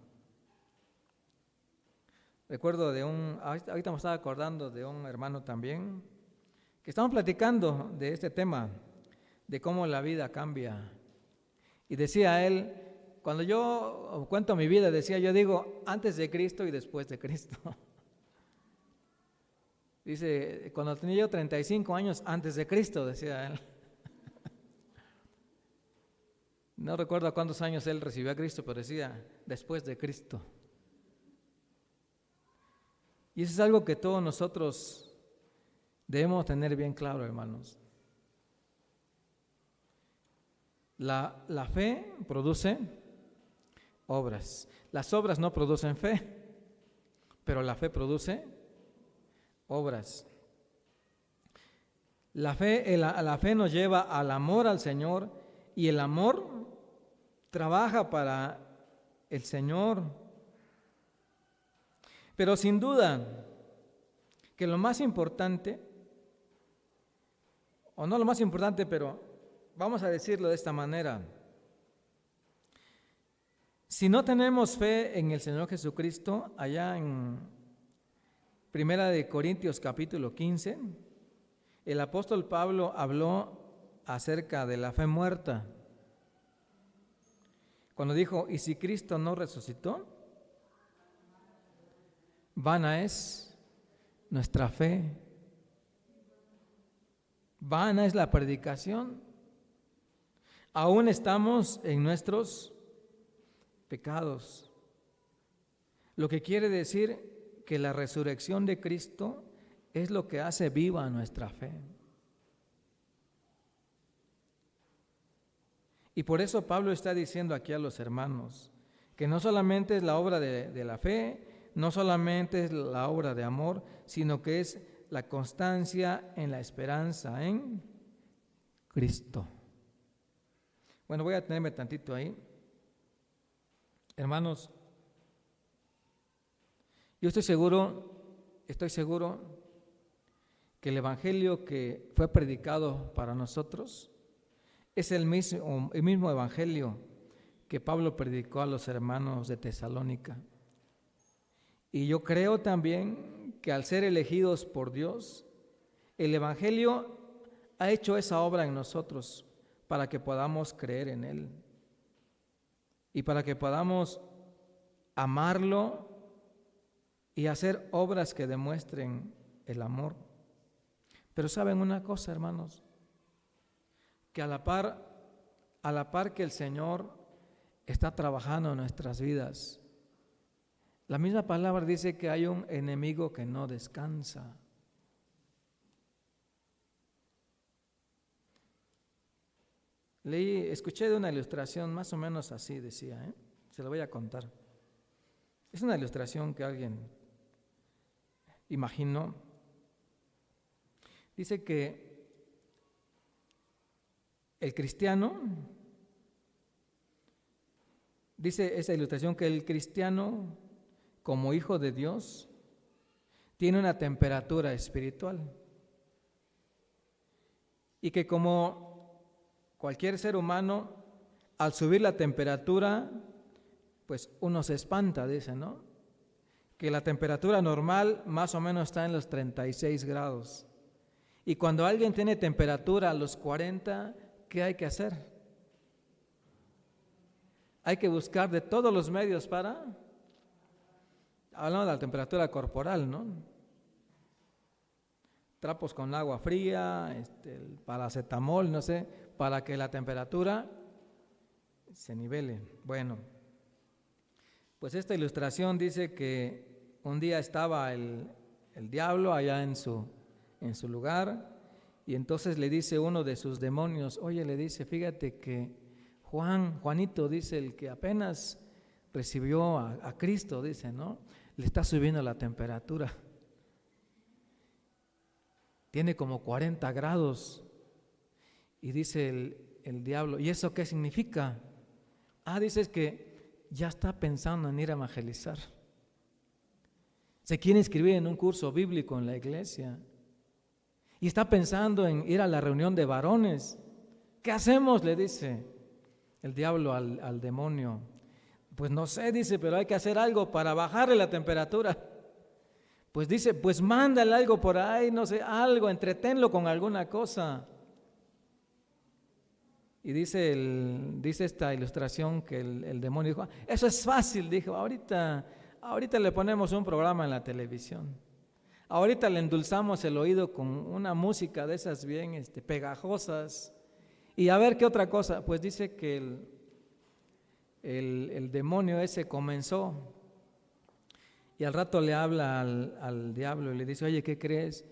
Recuerdo ahorita me estaba acordando de un hermano también, que estamos platicando de este tema, de cómo la vida cambia. Y decía él, cuando yo cuento mi vida, decía, yo digo antes de Cristo y después de Cristo. Dice, cuando tenía yo 35 años, antes de Cristo, decía él. No recuerdo a cuántos años él recibió a Cristo, pero decía, después de Cristo. Y eso es algo que todos nosotros debemos tener bien claro, hermanos. La fe produce obras. Las obras no producen fe, pero la fe produce obras. La fe nos lleva al amor al Señor, y el amor trabaja para el Señor. Pero sin duda que lo más importante, o no lo más importante, pero vamos a decirlo de esta manera: si no tenemos fe en el Señor Jesucristo, allá en Primera de Corintios capítulo 15, el apóstol Pablo habló acerca de la fe muerta, cuando dijo, ¿y si Cristo no resucitó? Vana es nuestra fe, vana es la predicación, aún estamos en nuestros pecados. Lo que quiere decir que la resurrección de Cristo es lo que hace viva nuestra fe. Y por eso Pablo está diciendo aquí a los hermanos que no solamente es la obra de la fe, no solamente es la obra de amor, sino que es la constancia en la esperanza en Cristo. Bueno, voy a tenerme tantito ahí. Hermanos, yo estoy seguro que el evangelio que fue predicado para nosotros es el mismo evangelio que Pablo predicó a los hermanos de Tesalónica. Y yo creo también que al ser elegidos por Dios, el evangelio ha hecho esa obra en nosotros para que podamos creer en Él y para que podamos amarlo y hacer obras que demuestren el amor. Pero ¿saben una cosa, hermanos? Que a la par que el Señor está trabajando en nuestras vidas, la misma palabra dice que hay un enemigo que no descansa. Escuché de una ilustración más o menos así, decía, se lo voy a contar. Es una ilustración que alguien imaginó. Dice que el cristiano, dice esa ilustración que el cristiano, como hijo de Dios, tiene una temperatura espiritual y que como cualquier ser humano, al subir la temperatura, pues uno se espanta, dice, ¿no? Que la temperatura normal más o menos está en los 36 grados. Y cuando alguien tiene temperatura a los 40, ¿qué hay que hacer? Hay que buscar de todos los medios hablando de la temperatura corporal, ¿no? Trapos con agua fría, el paracetamol, no sé, para que la temperatura se nivele. Bueno, pues esta ilustración dice que un día estaba el diablo allá en su lugar, y entonces le dice uno de sus demonios, oye, le dice, fíjate que Juanito, dice, el que apenas recibió a Cristo, dice, ¿no? Le está subiendo la temperatura. Tiene como 40 grados. Y dice el diablo, ¿y eso qué significa? Dice que ya está pensando en ir a evangelizar. Se quiere inscribir en un curso bíblico en la iglesia y está pensando en ir a la reunión de varones. ¿Qué hacemos?, le dice el diablo al demonio. Pues no sé, dice, pero hay que hacer algo para bajarle la temperatura. Pues dice, pues mándale algo por ahí, no sé, algo, entretenlo con alguna cosa. Y dice esta ilustración que el demonio dijo, eso es fácil, dijo, ahorita le ponemos un programa en la televisión. Ahorita le endulzamos el oído con una música de esas bien pegajosas. Y a ver qué otra cosa. Pues dice que el demonio ese comenzó y al rato le habla al diablo y le dice, oye, ¿qué crees?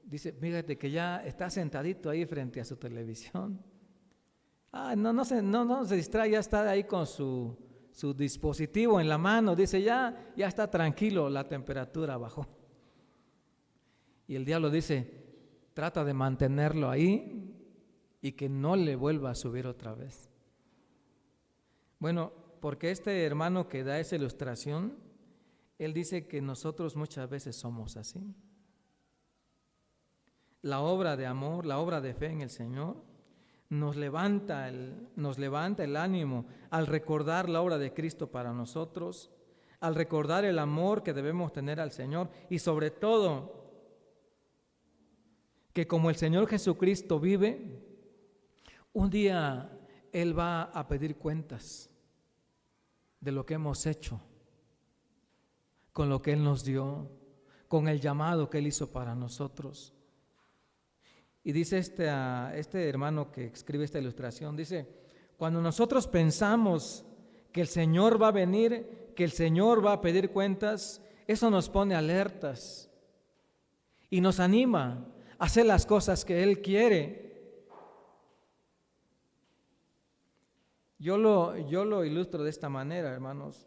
Dice, fíjate que ya está sentadito ahí frente a su televisión. No se distrae, ya está ahí con su dispositivo en la mano. Dice, ya está tranquilo, la temperatura bajó. Y el diablo dice, trata de mantenerlo ahí y que no le vuelva a subir otra vez. Bueno, porque este hermano que da esa ilustración, él dice que nosotros muchas veces somos así. La obra de amor, la obra de fe en el Señor, nos levanta el ánimo al recordar la obra de Cristo para nosotros, al recordar el amor que debemos tener al Señor y sobre todo que como el Señor Jesucristo vive, un día Él va a pedir cuentas de lo que hemos hecho, con lo que Él nos dio, con el llamado que Él hizo para nosotros. Y dice este hermano que escribe esta ilustración, dice, cuando nosotros pensamos que el Señor va a venir, que el Señor va a pedir cuentas, eso nos pone alertas y nos anima a hacer las cosas que Él quiere. Yo lo ilustro de esta manera, hermanos.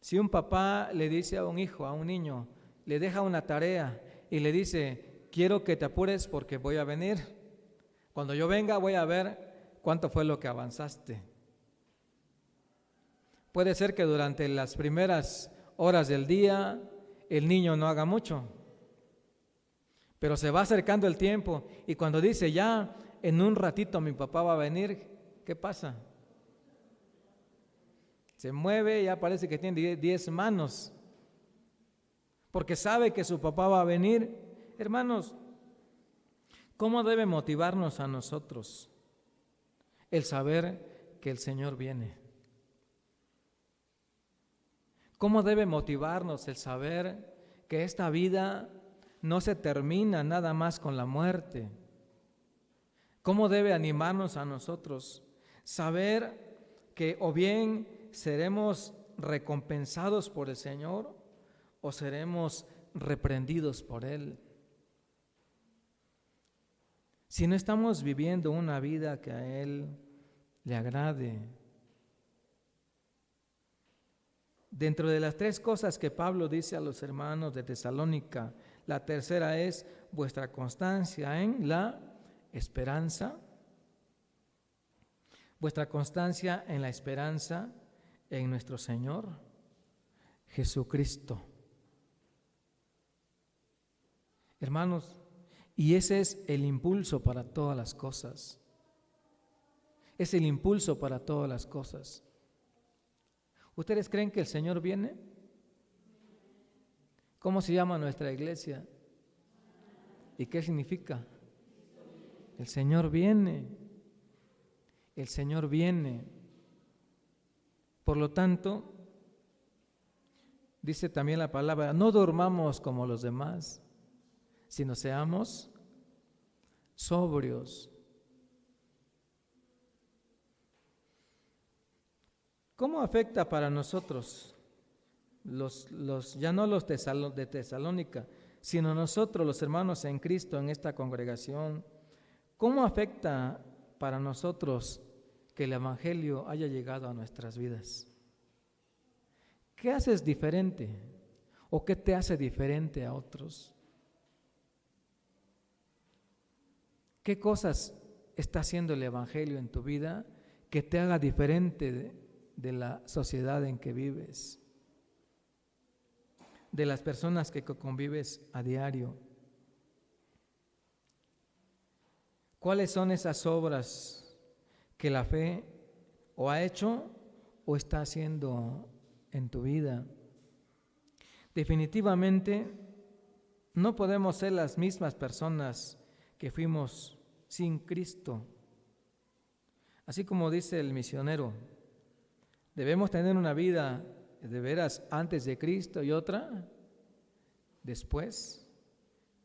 Si un papá le dice a un hijo, a un niño, le deja una tarea y le dice, quiero que te apures porque voy a venir. Cuando yo venga voy a ver cuánto fue lo que avanzaste. Puede ser que durante las primeras horas del día el niño no haga mucho, pero se va acercando el tiempo y cuando dice ya en un ratito mi papá va a venir, ¿qué pasa? Se mueve, ya parece que tiene 10 manos, porque sabe que su papá va a venir. Hermanos, ¿cómo debe motivarnos a nosotros el saber que el Señor viene? ¿Cómo debe motivarnos el saber que esta vida no se termina nada más con la muerte? ¿Cómo debe animarnos a nosotros saber que o bien seremos recompensados por el Señor o seremos reprendidos por Él? Si no estamos viviendo una vida que a Él le agrade. Dentro de las 3 cosas que Pablo dice a los hermanos de Tesalónica, la tercera es vuestra constancia en la esperanza, vuestra constancia en la esperanza en nuestro Señor Jesucristo. Hermanos, y ese es el impulso para todas las cosas. Es el impulso para todas las cosas. ¿Ustedes creen que el Señor viene? ¿Cómo se llama nuestra iglesia? ¿Y qué significa? El Señor viene. El Señor viene. Por lo tanto, dice también la palabra, no durmamos como los demás, sino seamos sobrios. ¿Cómo afecta para nosotros, ya no los de Tesalónica, sino nosotros los hermanos en Cristo en esta congregación? ¿Cómo afecta para nosotros que el Evangelio haya llegado a nuestras vidas? ¿Qué haces diferente o qué te hace diferente a otros? ¿Qué cosas está haciendo el Evangelio en tu vida que te haga diferente de la sociedad en que vives? de las personas que convives a diario? ¿Cuáles son esas obras que la fe o ha hecho o está haciendo en tu vida? Definitivamente no podemos ser las mismas personas que fuimos sin Cristo. Así como dice el misionero, debemos tener una vida de veras antes de Cristo y otra después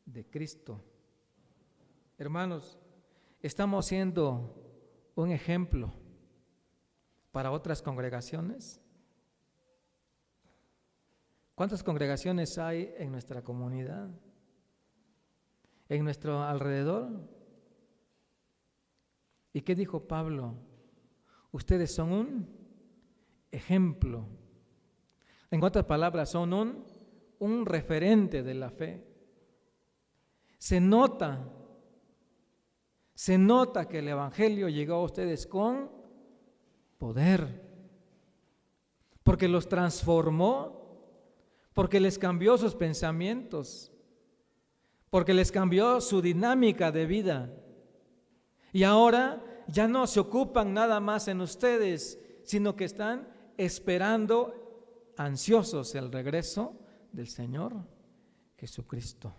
de Cristo. Hermanos, ¿estamos siendo un ejemplo para otras congregaciones? ¿Cuántas congregaciones hay en nuestra comunidad? ¿En nuestro alrededor? ¿Y qué dijo Pablo? Ustedes son un ejemplo. En otras palabras, son un referente de la fe. Se nota que el Evangelio llegó a ustedes con poder, porque los transformó, porque les cambió sus pensamientos, porque les cambió su dinámica de vida. Y ahora ya no se ocupan nada más en ustedes, sino que están esperando ansiosos el regreso del Señor Jesucristo.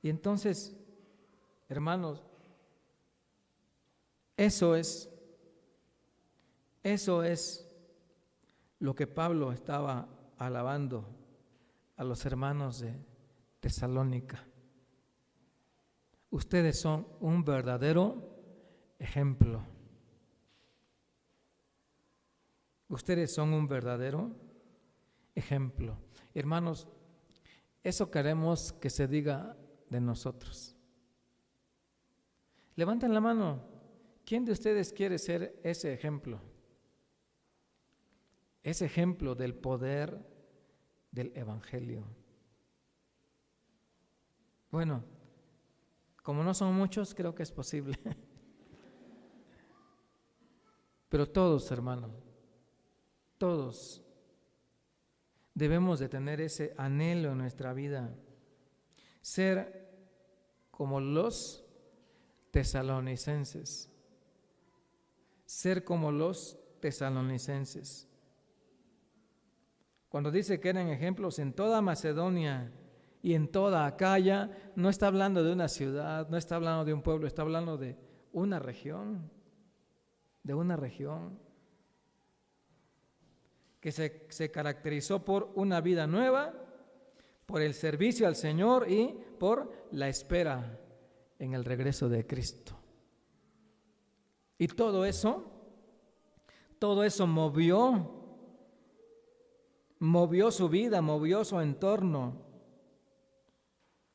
Y entonces, hermanos, eso es lo que Pablo estaba alabando a los hermanos de Tesalónica. Ustedes son un verdadero ejemplo. Ustedes son un verdadero ejemplo. Hermanos, eso queremos que se diga de nosotros. Levanten la mano. ¿Quién de ustedes quiere ser ese ejemplo? Ese ejemplo del poder del Evangelio. Bueno, como no son muchos, creo que es posible. Pero todos, hermanos, todos debemos de tener ese anhelo en nuestra vida, ser como los tesalonicenses, ser como los tesalonicenses. Cuando dice que eran ejemplos en toda Macedonia y en toda Acaya, no está hablando de una ciudad, no está hablando de un pueblo, está hablando de una región, que se caracterizó por una vida nueva, por el servicio al Señor y por la espera en el regreso de Cristo. Y todo eso movió su vida, movió su entorno.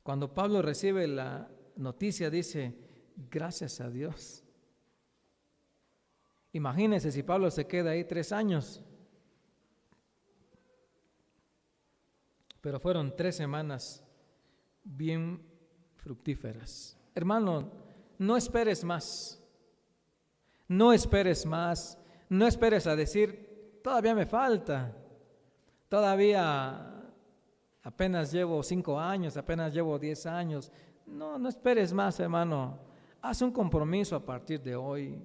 Cuando Pablo recibe la noticia, dice, gracias a Dios. Imagínense si Pablo se queda ahí 3 años. Pero fueron 3 semanas bien fructíferas. Hermano, no esperes más. No esperes más. No esperes a decir, todavía me falta. Todavía apenas llevo 5 años, apenas llevo 10 años. No esperes más, hermano. Haz un compromiso a partir de hoy.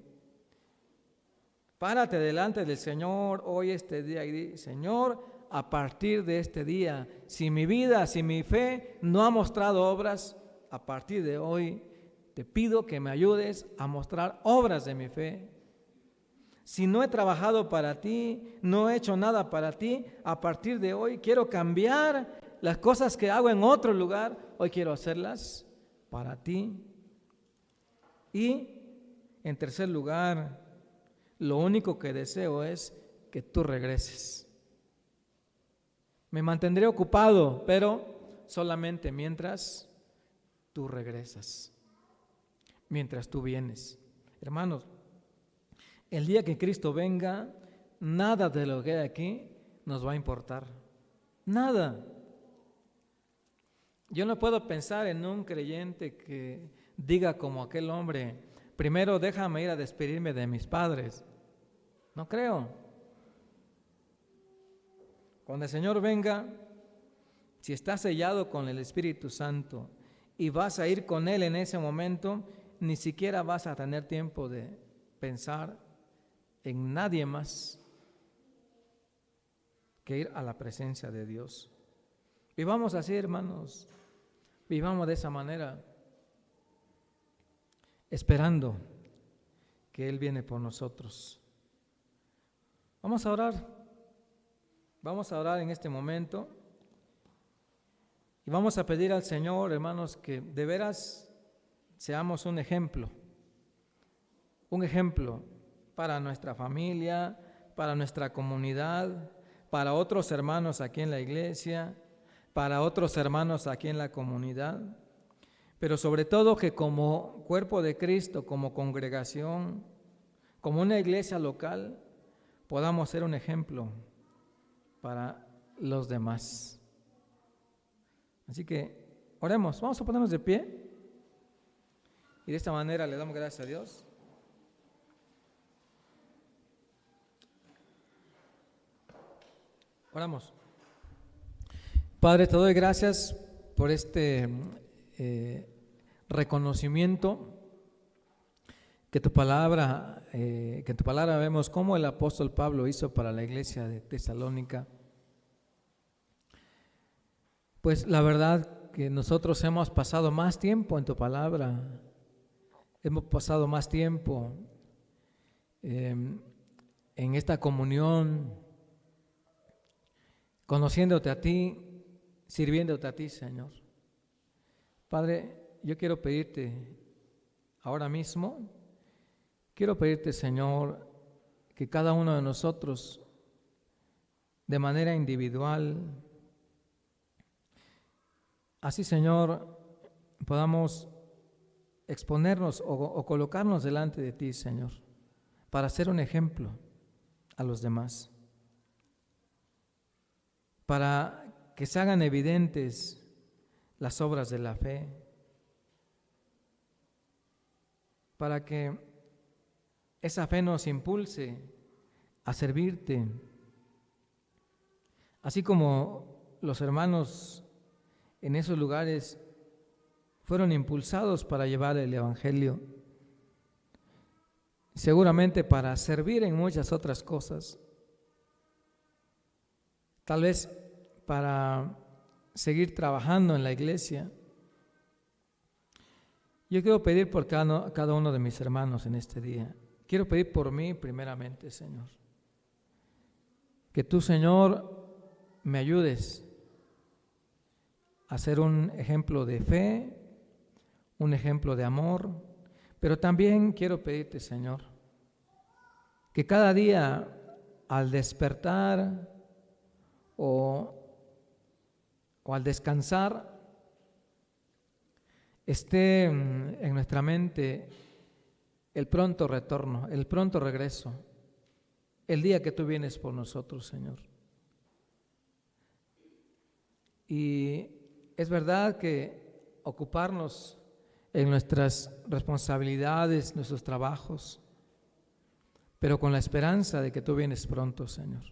Párate delante del Señor hoy, este día, y di, Señor, a partir de este día, si mi vida, si mi fe no ha mostrado obras, a partir de hoy te pido que me ayudes a mostrar obras de mi fe. Si no he trabajado para ti, no he hecho nada para ti, a partir de hoy quiero cambiar las cosas que hago en otro lugar, hoy quiero hacerlas para ti. Y en tercer lugar, lo único que deseo es que tú regreses. Me mantendré ocupado, pero solamente mientras tú regresas, mientras tú vienes. Hermanos, el día que Cristo venga, nada de lo que hay aquí nos va a importar. Nada. Yo no puedo pensar en un creyente que diga como aquel hombre, primero déjame ir a despedirme de mis padres. No creo. Cuando el Señor venga, si estás sellado con el Espíritu Santo y vas a ir con Él en ese momento, ni siquiera vas a tener tiempo de pensar en nadie más que ir a la presencia de Dios. Vivamos así, hermanos, vivamos de esa manera, esperando que Él viene por nosotros. Vamos a orar en este momento y vamos a pedir al Señor, hermanos, que de veras seamos un ejemplo para nuestra familia, para nuestra comunidad, para otros hermanos aquí en la iglesia, para otros hermanos aquí en la comunidad, pero sobre todo que como cuerpo de Cristo, como congregación, como una iglesia local, podamos ser un ejemplo para los demás. Así que oremos, vamos a ponernos de pie y de esta manera le damos gracias a Dios. Oramos. Padre, te doy gracias por este reconocimiento que en tu palabra vemos cómo el apóstol Pablo hizo para la iglesia de Tesalónica. Pues la verdad que nosotros hemos pasado más tiempo en tu palabra, hemos pasado más tiempo en esta comunión, conociéndote a ti, sirviéndote a ti, Señor. Padre, yo quiero pedirte ahora mismo, Señor, que cada uno de nosotros, de manera individual, así, Señor, podamos exponernos o colocarnos delante de ti, Señor, para ser un ejemplo a los demás, para que se hagan evidentes las obras de la fe, para que esa fe nos impulse a servirte, así como los hermanos en esos lugares fueron impulsados para llevar el Evangelio, seguramente para servir en muchas otras cosas, tal vez para seguir trabajando en la iglesia. Yo quiero pedir por cada uno de mis hermanos en este día. Quiero pedir por mí primeramente, Señor. Que tú, Señor, me ayudes a ser un ejemplo de fe, un ejemplo de amor, pero también quiero pedirte, Señor, que cada día al despertar o al descansar esté en nuestra mente el pronto retorno, el pronto regreso, el día que tú vienes por nosotros, Señor. Y es verdad que ocuparnos en nuestras responsabilidades, nuestros trabajos, pero con la esperanza de que tú vienes pronto, Señor.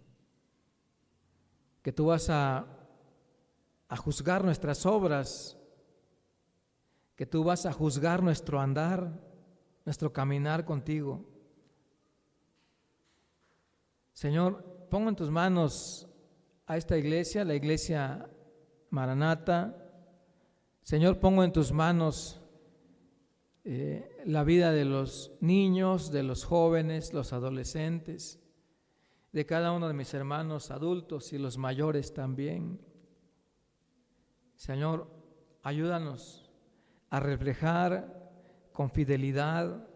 Que tú vas a juzgar nuestras obras, que tú vas a juzgar nuestro andar, nuestro caminar contigo. Señor, pongo en tus manos a esta iglesia, la iglesia Maranata. Señor, pongo en tus manos la vida de los niños, de los jóvenes, los adolescentes, de cada uno de mis hermanos adultos y los mayores también. Señor, ayúdanos a reflejar con fidelidad,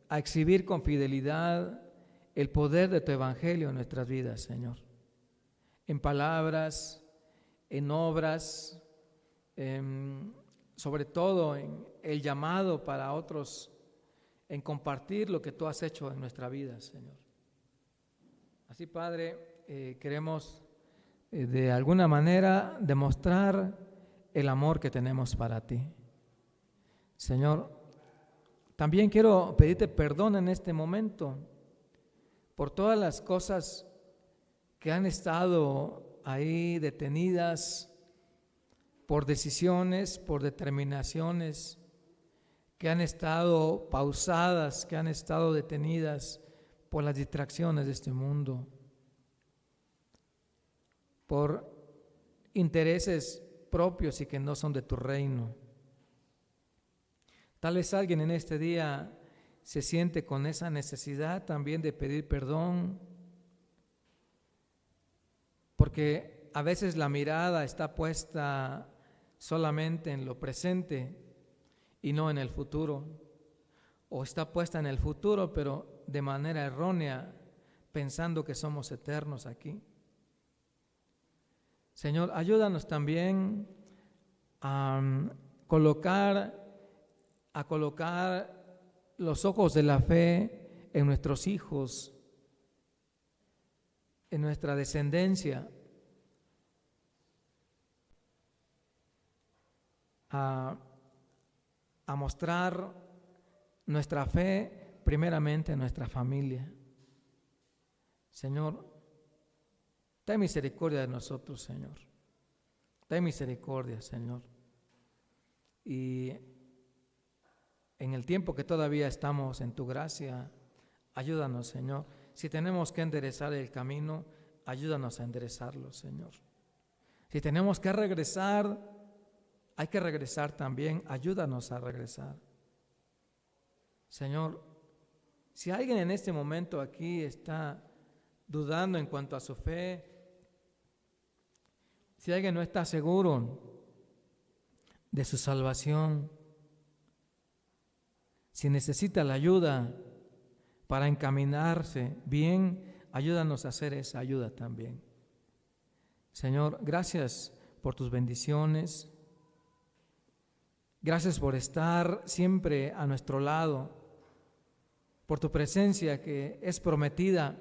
a exhibir con fidelidad el poder de tu evangelio en nuestras vidas, Señor. En palabras, en obras, sobre todo en el llamado para otros, en compartir lo que tú has hecho en nuestra vida, Señor. Así, Padre, queremos de alguna manera demostrar el amor que tenemos para ti. Señor, también quiero pedirte perdón en este momento por todas las cosas que han estado ahí detenidas por decisiones, por determinaciones, que han estado pausadas, que han estado detenidas por las distracciones de este mundo, por intereses propios y que no son de tu reino. Tal vez alguien en este día se siente con esa necesidad también de pedir perdón, porque a veces la mirada está puesta solamente en lo presente y no en el futuro, o está puesta en el futuro pero de manera errónea, pensando que somos eternos aquí. Señor, ayúdanos también a colocar los ojos de la fe en nuestros hijos, en nuestra descendencia, a mostrar nuestra fe primeramente en nuestra familia. Señor, ten misericordia de nosotros, Señor. Ten misericordia, Señor. Y en el tiempo que todavía estamos en tu gracia, ayúdanos, Señor. Si tenemos que enderezar el camino, ayúdanos a enderezarlo, Señor. Si tenemos que regresar, hay que regresar también, ayúdanos a regresar. Señor, si alguien en este momento aquí está dudando en cuanto a su fe, si alguien no está seguro de su salvación, si necesita la ayuda para encaminarse bien, ayúdanos a hacer esa ayuda también. Señor, gracias por tus bendiciones. Gracias por estar siempre a nuestro lado, por tu presencia que es prometida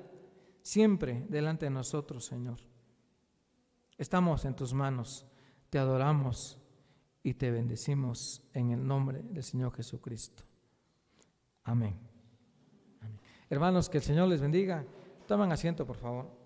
siempre delante de nosotros, Señor. Estamos en tus manos, te adoramos y te bendecimos en el nombre del Señor Jesucristo. Amén. Amén. Hermanos, que el Señor les bendiga. Tomen asiento, por favor.